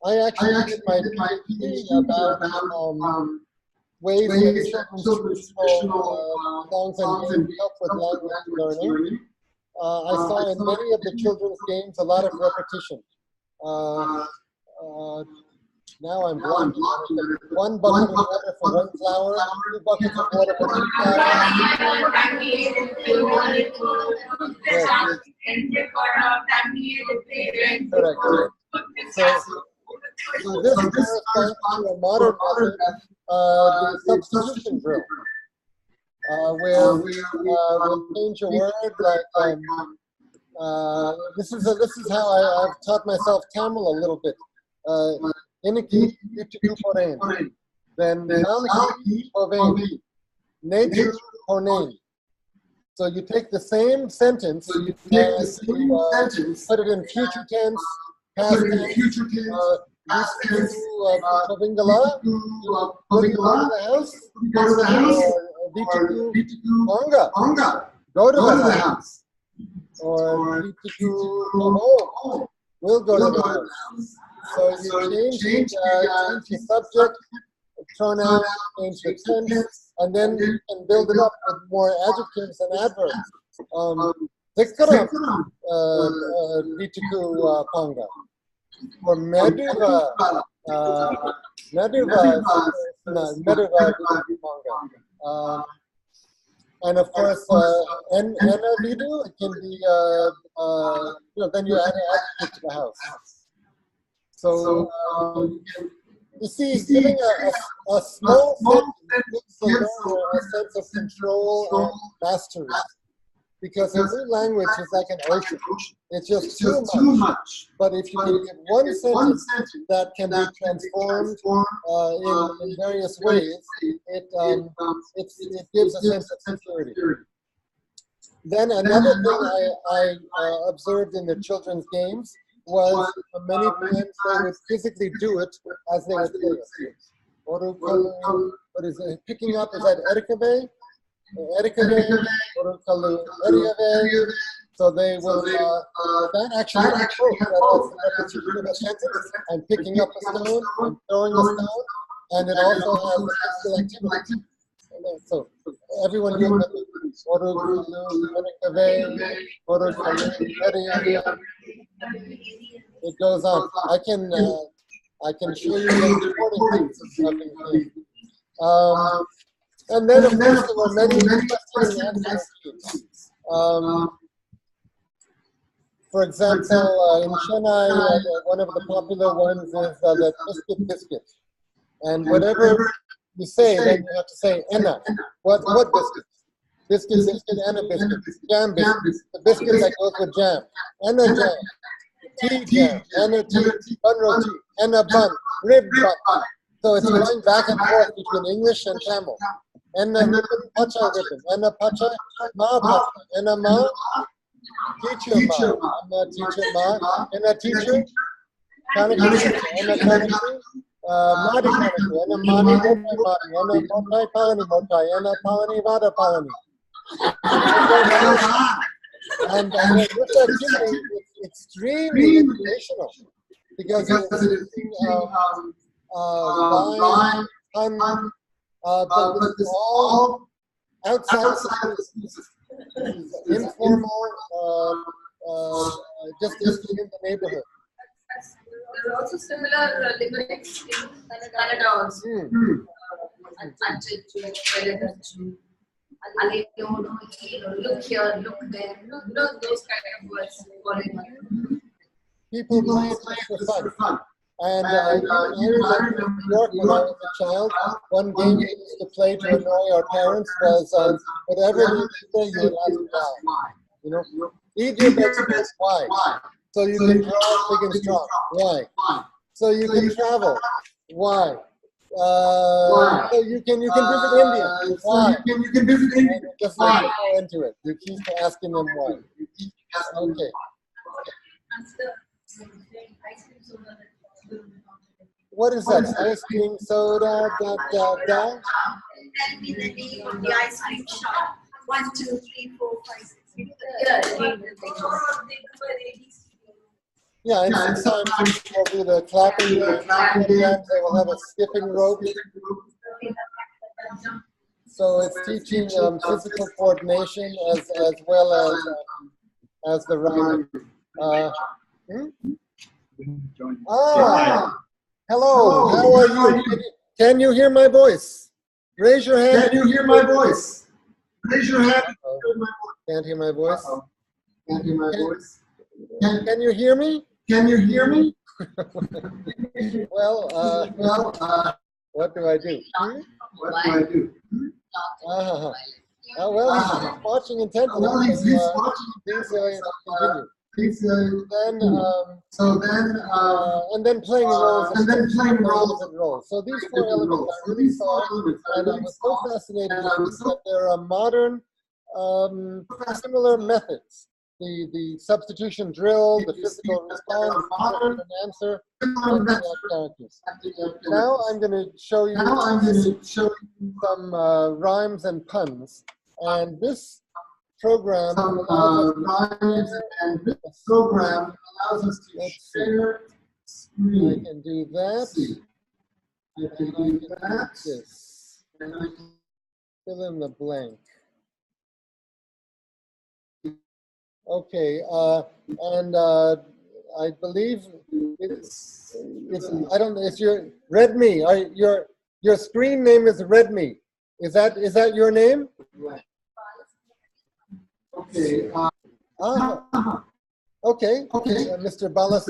I actually did my PhD about ways in children's traditional songs and games help with language learning. I saw in many of the children's games a lot of repetition. Now I'm blind. 1 bucket of water for 1 flower, 2 buckets of water for 2 flowers. Correct. So this corresponds to a modern method, the substitution drill, where we'll change a word like this is how I've taught myself Tamil a little bit. Iniki Vituku Porain, then Naliki Povain, Nature Ponain. So you take the same sentence and you put it in future tense, past tense. Povingala, go to the house, Vituku Panga, go to the house. Or Vituku Poho, will go to the house. So you change the subject, pronoun, change the tense, and then you can build it up with more adjectives and adverbs. Zikaram, Vituku Panga. Or Meduva, Vituku Panga. And of course, Enna Vidu, it can be, then you add an adjective to the house. So, you see, giving a small sentence gives the learner a sense of control and mastery. Because every language is like an ocean. It's just too much. But if you can give one sentence that can be transformed in various ways, it gives a sense of security. Then another thing I observed in the children's games was many times they would physically do it as they would play it. What is it? Picking up, is that Erikave? So they will, that actually that's the repetition of a sentence, and picking up a stone and throwing a stone, and it also has physical activity. So everyone knows it goes on. I can show you the recording things. And then, of course, there were many questions and answers. For example, in Chennai, one of the popular ones is the biscuit. And whatever you say, then you have to say, Enna. What biscuit? Biscuit, biscuit, and a biscuit. Jam biscuit. The biscuit that goes with jam. And a jam. Tea jam. And a tea. Bun roti. And a bun. Rib bun. So it's going back and forth between English and Tamil. And a ribbon, pacha ribbon. And a pacha, ma pacha. And a ma, teacher ma. And a teacher ma. And a teacher, Kanaki teacher. And a Kanaki, Madi Kanaki. And a Madi Motai Madi. And a Motai Palani Motai. And a Palani Vada Palani. And this activity is extremely educational because it's using line, ton, but this is all outside the school system. Informal, just in the neighborhood. There are also similar limericks in Canada also. Look here, look there, those kind of words. People play it just for fun. And I remember in New York when I was a child, one game we used to play to annoy our parents was whatever you say, you would ask why. You know, eat your vegetables, why? So you can grow big and strong, why? So you can travel, why? So you can visit India, why? You can visit India, and just like you go into it, you keep asking them why. Okay. What is that? Ice cream soda, da. Tell me the name of the ice cream shop. 1, 2, 3, 4, 5, 6. Yeah, and sometimes they'll do the clapping dance, sometimes they will have a skipping rope. So it's teaching physical coordination as well as the rhyming. Hello, how are you? Can you hear my voice? Raise your hand. Can you hear my voice? Raise your hand. Can't hear my voice? Can't hear my voice. Can you hear me? Can you hear me? Well, what do I do? What do I do? Well, he's watching intently. Well, he's watching. Please continue. And then playing roles and roles. So these four elements I really saw, and I was so fascinated that there are modern similar methods. The substitution drill, the physical response, question and answer, and the characters. Now I'm going to show you some rhymes and puns, and this program allows us to share screen. I can do that. I can do this. And I can fill in the blank. Okay, and I believe it's I don't know. It's your Redmi. Your screen name is Redmi. Is that your name? Okay. Okay. Mr. Bala.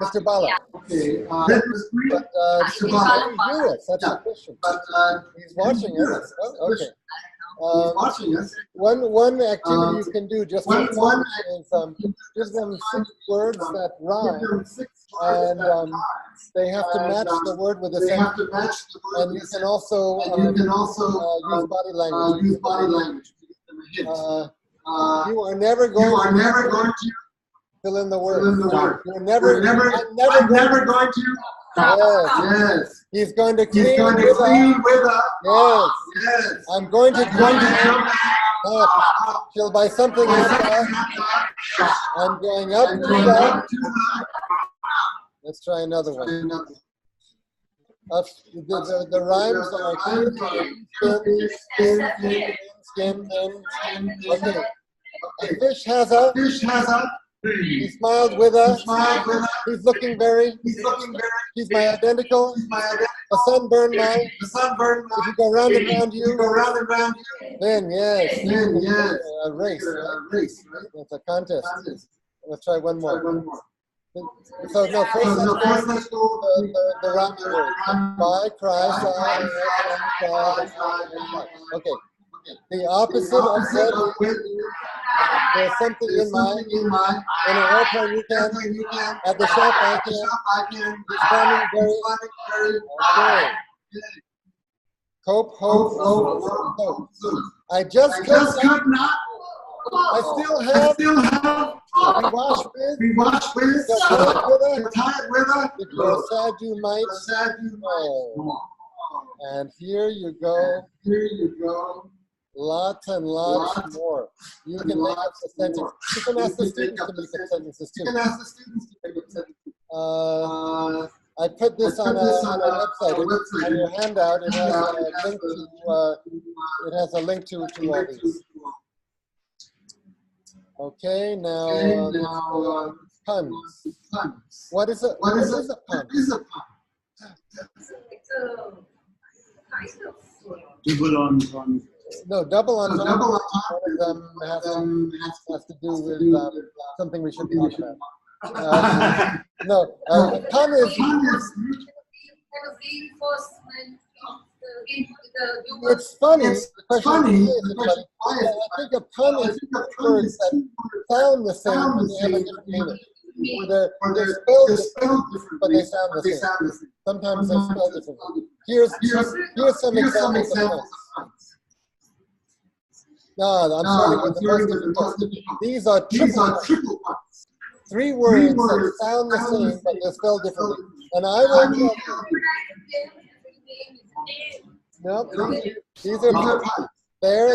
Mr. Bala. Okay. But can he hear us? That's the question. He's watching us. Oh, okay. One activity you can do just for fun is give them 6 words that rhyme, and they have to match the word with the sentence. And you can also use body language. You are never going to fill in the word. You're never going to. Yes. He's going to clean with us. Yes. I'm going to jump. She'll buy something else. I'm going up to that. Let's try another one. The rhymes are skin. Okay. A fish has a. He smiled with us. He's looking very. He's my identical. The sun burned mine. If you go round and round you. Then yes. A race. It's a contest. Let's try one more. So no, first let's do the rhyming word. Buy, cry, sigh. Okay. The opposite of when there's something in an airplane you can, at the shop I can, responding very, okay. Cope, hope. I just could not. I still have. We wash with. You're tired with her. If you're sad, you might. And here you go. Lots and lots more. You can make up the sentence. You can ask the students to make up sentences too. I put this on a website. On your handout, it has a link to all these. Okay, now puns. What is a pun? It's a kind of double on. No, double on. One of them has to do with something we should talk about. No, pun is. It's funny. I think a pun is words that sound the same, but they have a different meaning. They're spelled different, but they sound the same. Sometimes they're spelled differently. Here's some examples of puns. No, I'm starting with the most difficult. These are triple puns. 3 words that sound the same, but they're spelled differently. And I will tell you. No, these are puns. There.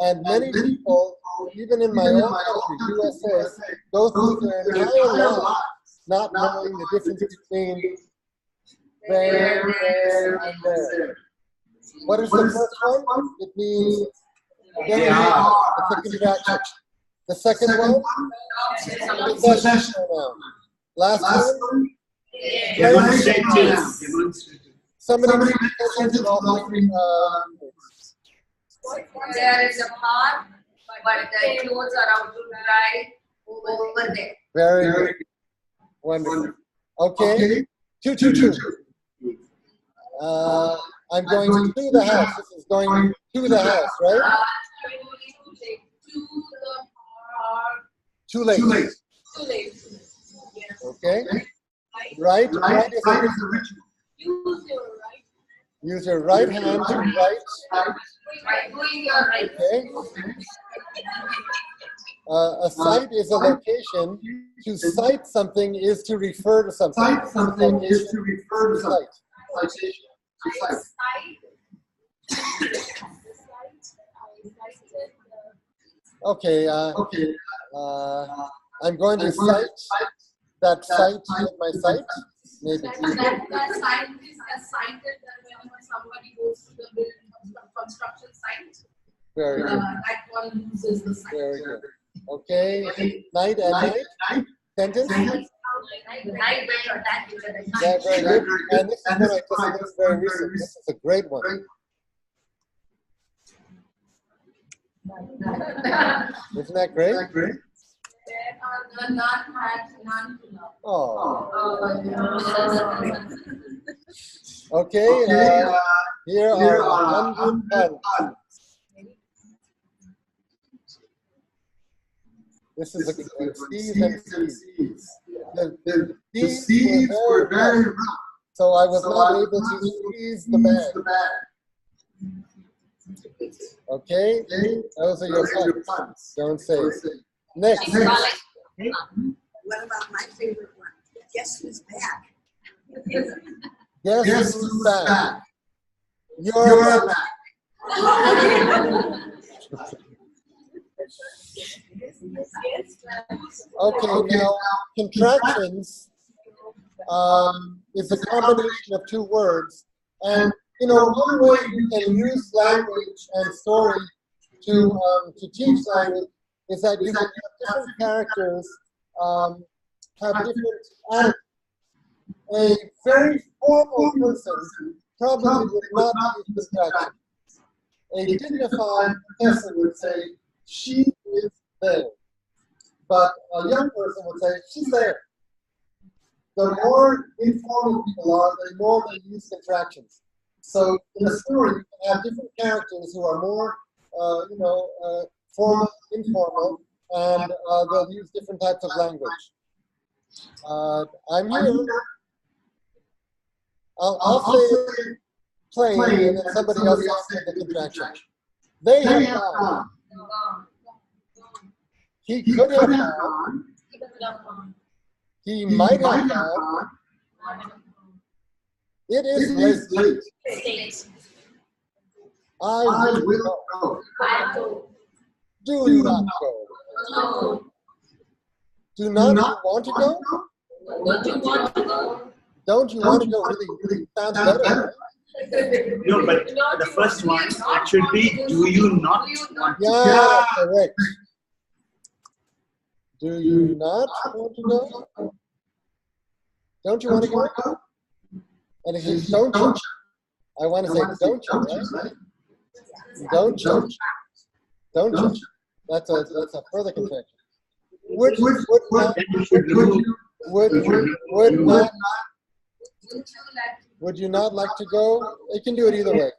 And many people, even in my own country, USA, go through their entire lives not knowing the difference between there and there. What is the first one? It means it's a contraction. The second one, possession pronoun. Last one, demonstrative. Somebody mentioned all 3 There is a park, but the clothes are out to dry over there. Very good. Wonderful. Okay. Two. I'm going to the house. This is going to the house, right? Too late. Okay. Right is original. Use your right hand to write. Okay. A site is a location. To cite something is to refer to something. Cite something is to refer to something. Citation. Okay. I'm going to cite that site in my site. Maybe. That scientist has cited that whenever somebody goes to the building construction site, very good. that one uses the site. Very good. Okay. Night and night. Sentence. Night. Yeah, very good. And this is one I just think is very recent. This is a great one. Isn't that great? The nun had none to love. Oh. Okay. Here are 100 puns. This is a C's and C's. The C's were very rough. So I was not able to squeeze the bag. Okay? Those are your puns. Don't say it. Next. What about my favorite one? Guess who's back? Guess who's back? You're back. Okay, now contractions is a combination of 2 words, and one way you can use language and story to teach language is that you can have different characters have different attitudes. A very formal person probably would not use contractions. A dignified person would say, she is there. But a young person would say, she's there. The more informal people are, the more they use contractions. So in a story, you can have different characters who are more, formal, informal, and they'll use different types of language. I'm here. I'll say plane, and then somebody else will say the contraction. They have gone. He could have gone. He might have gone. It is late. I will go. Do not go. Do not want to go? Don't you want to go? Really sounds better. No, but the first one, it should be, do you not want to go? Yeah, correct. Do you not want to go? Don't you want to go? And if you don't you, I want to say don't you, right? Don't you. Don't you. That's a further contraction. Would you not like to go? You can do it either way.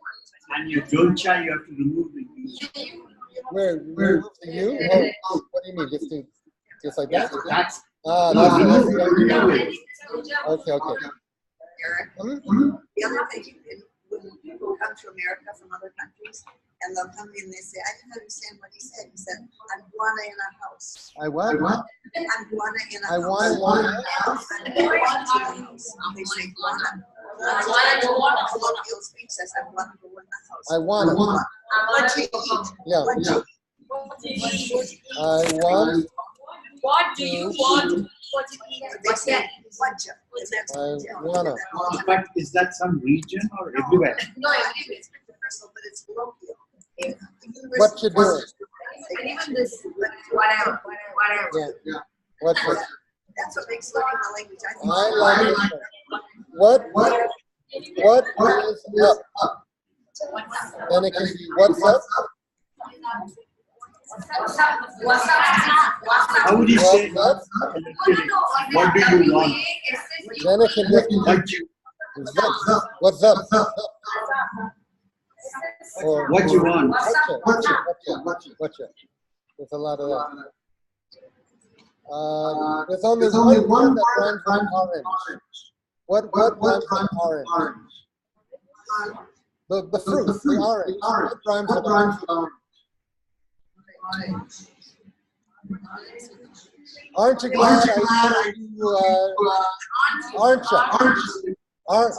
And your don't you have to remove the you. Where remove the you? Oh, what do you mean? Just like that? That's okay. Eric, the other thing, when people come to America from other countries, and they'll come in and they say, I didn't understand what he said. He said, I'm guana in a house. I what? I'm guana in a house. I want a house. And they say guana. Colloquial speech says, I want to go in the house. I want. What do you eat? Yeah. What do you eat? I want. What do you want? What do you eat? They say, what you? I wanna. But is that some region or everywhere? No, it's universal, but it's colloquial. What you doing? And even this, whatever. Yeah. What? That's what makes learning the language. I like it. What is up? Then it can be what's up. How would you say up? What do you want? Then it can just be what's up? Or What you want? Whatcha. There's a lot of that. There's only one word that rhymes with orange. What rhymes with orange? The fruit, the orange. What rhymes with orange? Aren't you glad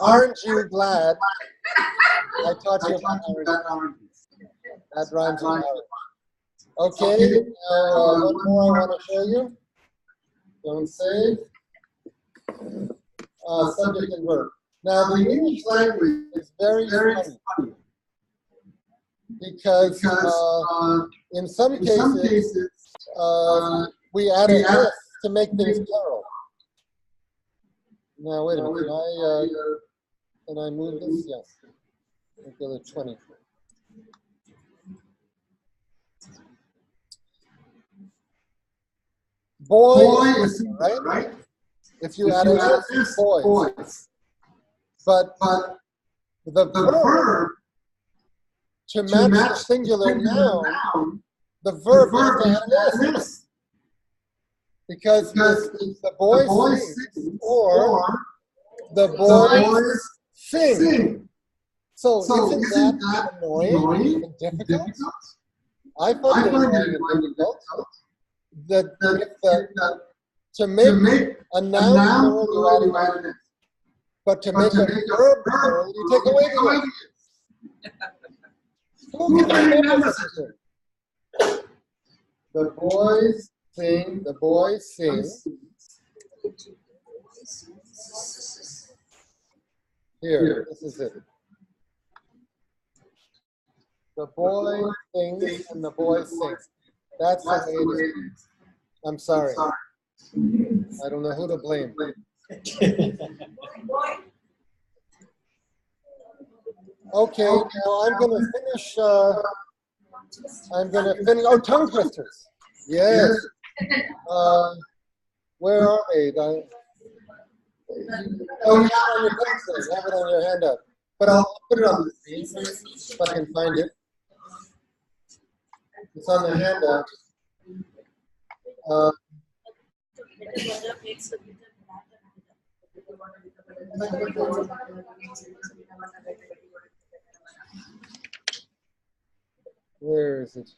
aren't you glad I taught you about orange? That rhymes with orange. Okay, one more I want to show you. Don't save. Subject and verb. Now the English language is very funny because in some cases we add a S to make things plural. Now wait a minute. Can I move this? Yes. Let's go to 20. Boy is right. If you add an S, boys. But the verb to match the singular noun, the verb has to add an S. Because the boys sing or the boys sing. So isn't that annoying and difficult? I find it annoying and difficult. To make a noun plural, you add an S. But to make a verb plural, you take away the S. Who can remember this? The boys sing. The boys sing. Here, this is it. The boy sings and the boy sings. That's the way it is. I'm sorry. I don't know who to blame. Okay, now I'm going to finish. Oh, tongue twisters. Yes. Where are they? Oh, you have it on your pencil. You have it on your hand up. but I'll put it on the screen if I can find it. It's on the handout. Where is it?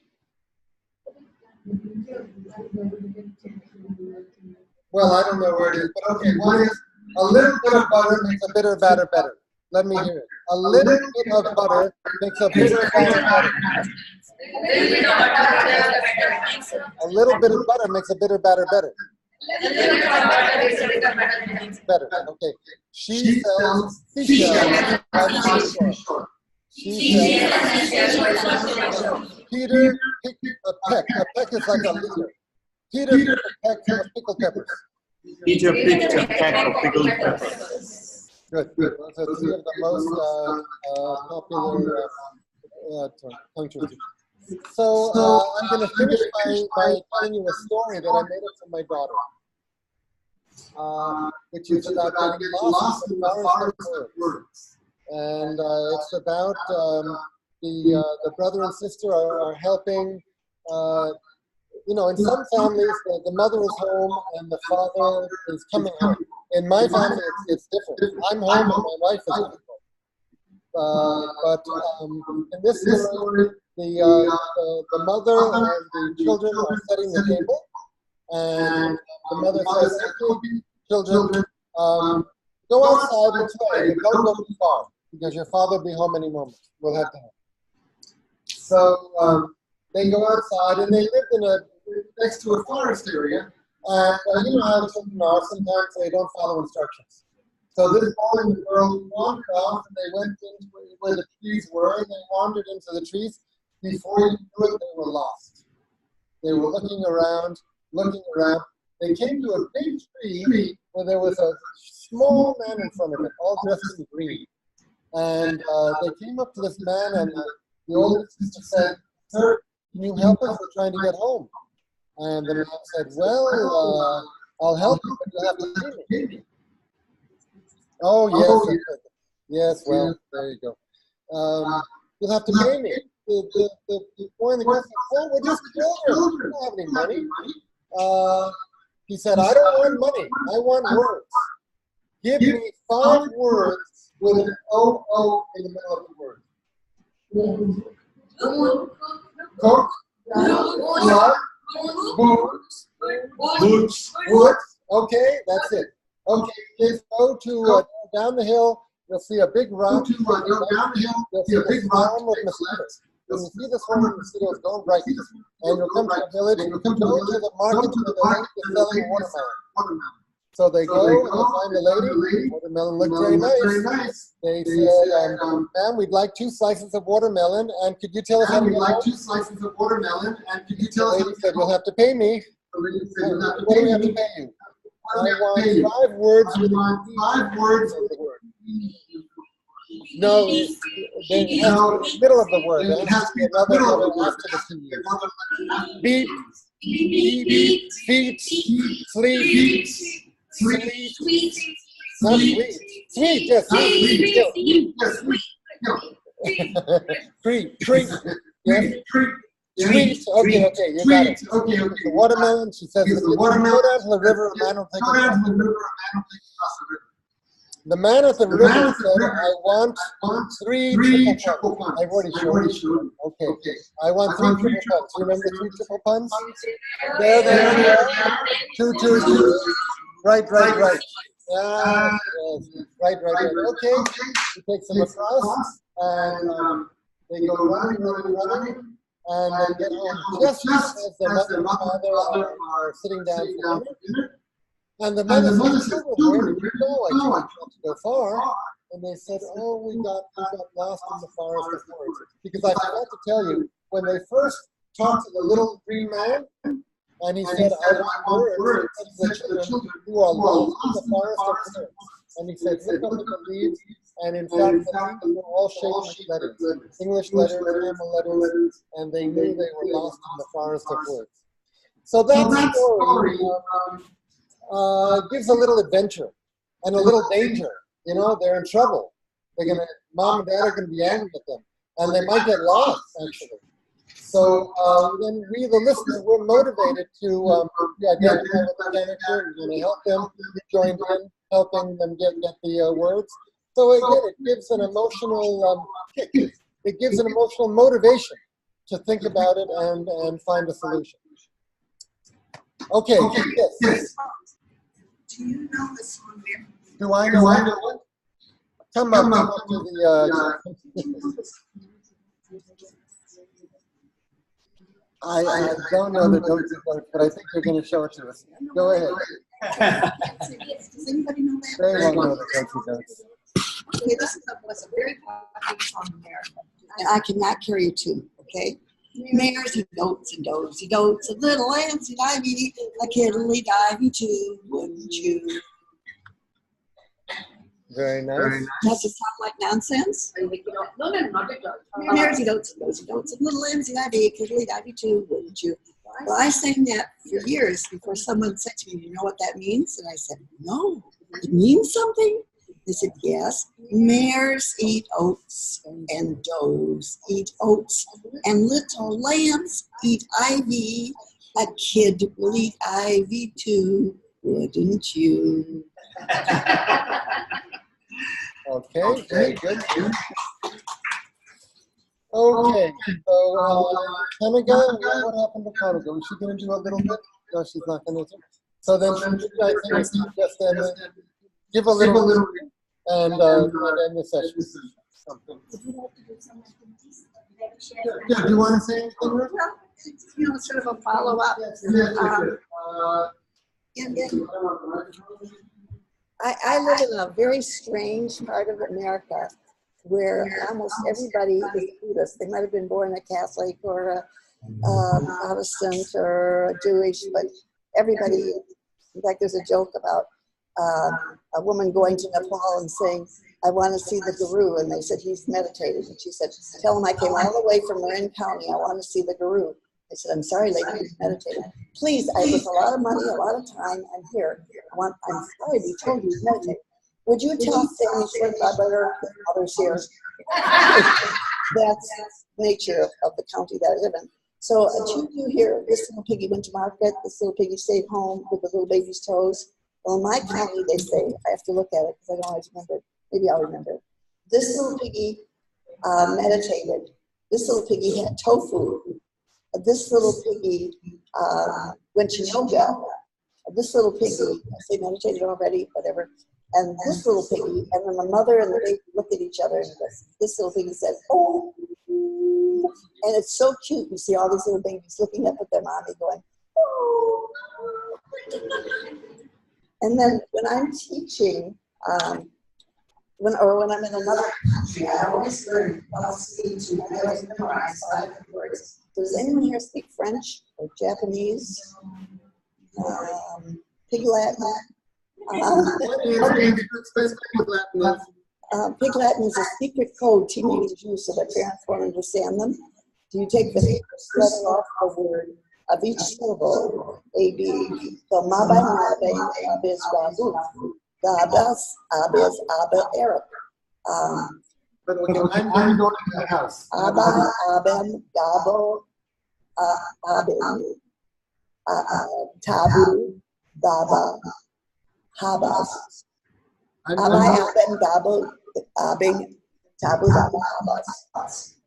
Well, I don't know where it is, but okay, one is a little bit of butter makes a bitter batter better. Let me hear it. A little bit of butter makes a bitter batter better. A little bit of butter makes a bitter batter better. Better. Okay. She sells seashells by the seashore. She sells. Peter picked a peck. A peck is like a liter. Peter picked a peck of pickled peppers. Peter picked a peck of pickled peppers. Good. Those are three of the most popular tongue twisters. So I'm going to finish by telling you a story that I made up for my daughter, which is about getting lost in the forest of words. And it's about the brother and sister are helping. You know, in some families, the mother is home and the father is coming home. In my family, it's different. I'm home and my wife is home. But in this story, the mother and the children are setting the table, and the mother says, "Okay, children, go outside and play, but don't go too far, because your father will be home any moment. We'll have to help." So they go outside, and they live next to a forest area, and you know how children are, sometimes they don't follow instructions. So this boy and the girl wandered off, and they went into where the trees were, and they wandered into the trees. Before you knew it, they were lost. They were looking around. They came to a big tree where there was a small man in front of it, all dressed in green. And they came up to this man, and the older sister said, "Sir, can you help us? We're trying to get home." And the man said, "Well, I'll help you, but you'll have to pay me." "Oh, yes." Yes, well, there you go. "You'll have to pay me." The boy in the girl said, "Well, we're just children. We don't have any money." He said, "I don't want money. I want words. Give me 5 words with an O in the middle of the word." Cook, love, boots, woods. Okay, that's it. Okay, kids, go to down the hill. You'll see a big rock. You'll see a big swarm with mosquitoes. When you see the swarm of mosquitoes, go right. And you'll come to a village, and you'll go to the market where the lady is selling watermelon. So they go and find the lady. Watermelon looked very nice. They said, "Ma'am, we'd like 2 slices of watermelon, and could you tell us how to get home?" The lady said, "You'll have to pay me." "What do we have to pay you?" "I want 5 words with 5 words of the word." No, they have to be in the middle of the word. There has to be another letter after the 2 years. Beep, beep, feet, sleep, sweet, not sweet, sweet, yes, sweet, treat, yes, treat, okay, you got it. The watermelon, she says, "Go down to the river, a man will take it." The man at the river said, "I want 3 triple puns." I've already showed you. Okay. I want 3 triple puns. You remember 3 triple puns? There they are. 2. Right. Yeah, yes. Right. Okay. He takes them across, and they go running, and they get home just as the mother and father are sitting down for dinner. And the mother said, "Where did you go? I told you not to go far." And they said, "Oh, we got lost in the forest of words." Because I forgot to tell you, when they first talked to the little green man, and he said, "I want words," he said to the children, "You are lost in the forest of words." And he said, "Look up at the leaves." And in fact, the leaves were all shaped with letters, English letters, Tamil letters, and they knew they were lost in the forest of words. So that story gives a little adventure and a little danger. You know, they're in trouble. Mom and dad are going to be angry at them, and they might get lost actually. So then we, the listener, we're motivated to identify with the character. We're going to help them join in, helping them get the words. So again, it gives an emotional kick. It gives an emotional motivation to think about it and find a solution. Okay. Yes. Do you know the song there? Do I know it? Come up to the. I don't know the goats and goats, but I think you're going to show it to us. Go ahead. Does anybody know that? They won't know the goats and goats. Okay, this was a very popular song in America, and I cannot carry a tune, okay? Mares and goats and does and dotes and little lambs and ivy, a kiddly divey too, wouldn't you? Very nice. Does it sound like nonsense? No, not at all. Mares and goats and does and dotes and little lambs and ivy, a kiddly divey too, wouldn't you? Well, I sang that for years before someone said to me, "You know what that means?" And I said, "No, it means something." They said, "Yes, mares eat oats and does eat oats and little lambs eat ivy. A kid will eat ivy too, wouldn't you?" Okay, very good. Okay, so Kamiga, what happened to Kamiga? Was she going to do a little bit? No, she's not going to do. So then I think just give a little bit and end the session. Yeah, do you want to say anything? Well, you know, sort of a follow-up. I live in a very strange part of America where almost everybody is Buddhist. They might have been born a Catholic or a Protestant or a Jewish, but everybody, in fact, there's a joke about a woman going to Nepal and saying, "I want to see the guru," and they said, "He's meditating." And she said, "Tell him I came all the way from Marin County. I want to see the guru." I said, "I'm sorry, lady, he's meditating. Please, with a lot of money, a lot of time, I'm here. I'm sorry, we told you he's meditating. Would you tell Sammy Schwartz I better others here?" That's the nature of the county that I live in. So you hear, this little piggy went to market, this little piggy stayed home with the little baby's toes. Well, in my county, they say, I have to look at it because I don't always remember. Maybe I'll remember. This little piggy meditated. This little piggy had tofu. This little piggy went to yoga. This little piggy, I say meditated already, whatever. And this little piggy, and then the mother and the baby looked at each other, and this little piggy said, "Oh," and it's so cute. You see all these little babies looking up at their mommy, going, "Oh." And then when I'm teaching, when I'm in another country, I always learn about speech, and I always memorize 5 words. Does anyone here speak French or Japanese? Pig Latin? Pig Latin is a secret code teenagers use so that parents won't understand them. Do you take the first letter off the word of each syllable, A-B? So Maba, Mabe, Abiz, Rabu, Gabas, Abiz, Abba, Arab. But I'm going to the house. Abba, Abem, Gabo, Abin, Tabu, Baba, Habas. Abai, Abem, Gabo, Abing, Tabu, Baba, Habas.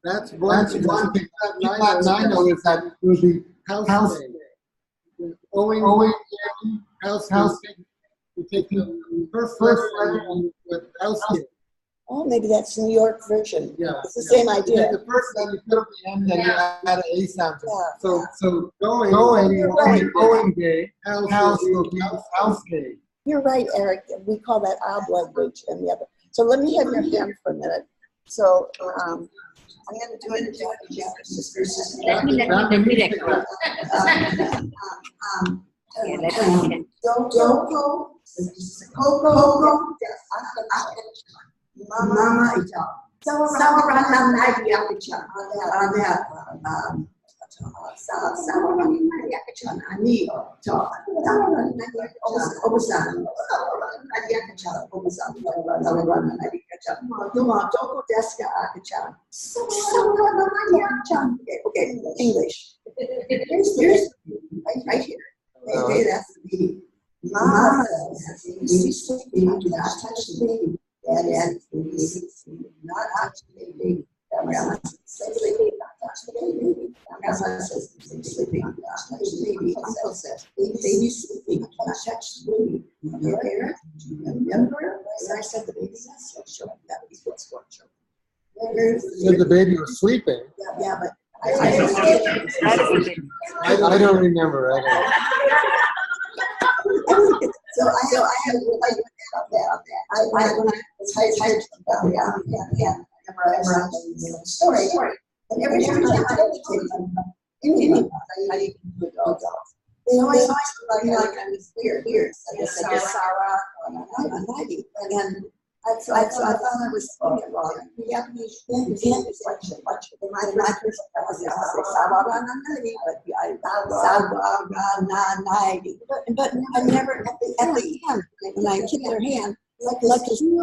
That's one thing. That I know is that it will be house day. Owing, house day. You take the first letter with house day. Oh, maybe that's New York version. Yeah, it's the same idea. The first letter you put at the end, then you add an A sound to it. Yeah. So going day, house day. You're right, Eric. We call that ob language and the other. So let me have your hand for a minute. So I'm going to do it in Japanese. Let me record. Doko, Koko, Mama, Okay, English. Here's right here. Okay, that's the baby. Mama says, you sleeping, do not touch the baby. Dad, do not touch the baby. Grandma says, sleeping, not touch the baby. Grandma says, sleeping, not touch the baby. Uncle says, baby sleeping, do not touch the baby. Your parents, do you remember when I said the baby says, sure, that is what's for sure. Said the baby was sleeping. Yeah, but I don't remember. I don't. So I have that. I was hired to the story. And every time I tell the kids, anyone, I can do it all. They always like I was weird. I just said Sarah or Nagi. And so I thought I was saying it wrong. The Japanese is like my first was Sarah Nagi, but Nagi. But I never at the end when I kicked their hand. Like this huge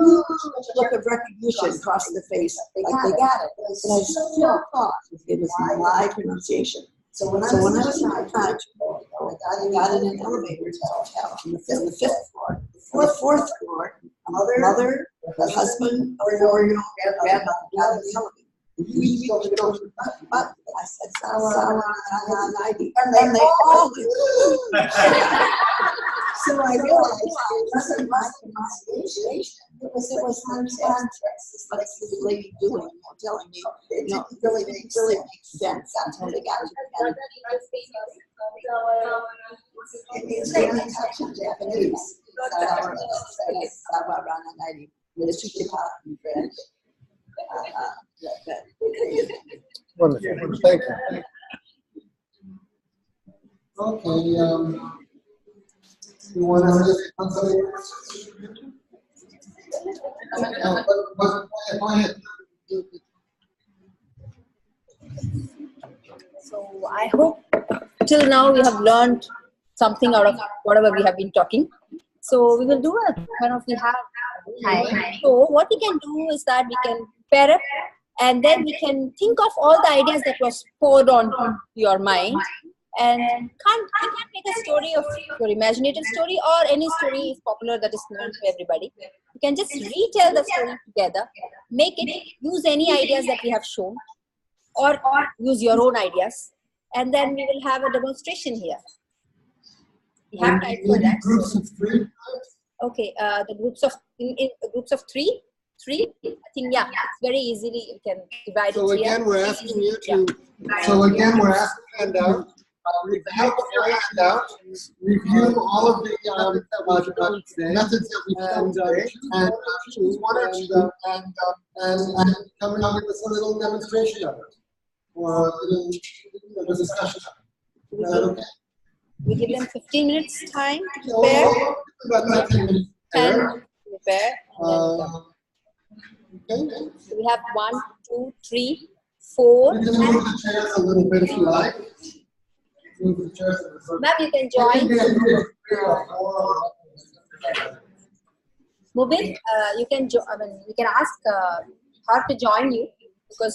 look of recognition across the face, like they got it. And I still thought it was my pronunciation. So when I was in my college, I got in an elevator to hotel on the fifth floor. The fourth floor, a mother, a husband, a 4-year-old grandmother got in the elevator. We go to the button. I said, and they all did. So I realized it wasn't my pronunciation. It was context. Like this lady doing, telling me, it didn't really make sense until they got to the end. It means they only touch in Japanese. Wonderful. Thank you. Okay. You want to just go ahead. So I hope till now we have learned something out of whatever we have been talking. So we will do a kind of, we have time. So what we can do is that we can pair up and then we can think of all the ideas that was poured on your mind. And you can't make a story of your imaginative story or any story is popular that is known to everybody. You can just retell the story together, make it, use any ideas that we have shown or use your own ideas. And then we will have a demonstration here. We have time for that. Groups of 3? Okay, the groups of, in groups of 3? I think, yeah, it's very easily, you can divide it here. So again, we're asking you to... So again, we're asking hand out. Review all of the methods that we've done today, and choose one or two, and come up with a little demonstration of it, or a little discussion of it. Is that okay? We give them 15 minutes time to prepare. About 10 minutes. 10 to prepare. Okay. So we have 1, 2, 3, 4. You can move the chairs a little bit if you like. Ma'am, you can join. Mubin, you can you can ask her to join you because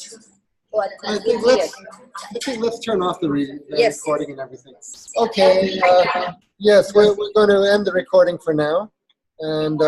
I think let's turn off the recording and everything. Okay. Yes, we're going to end the recording for now, and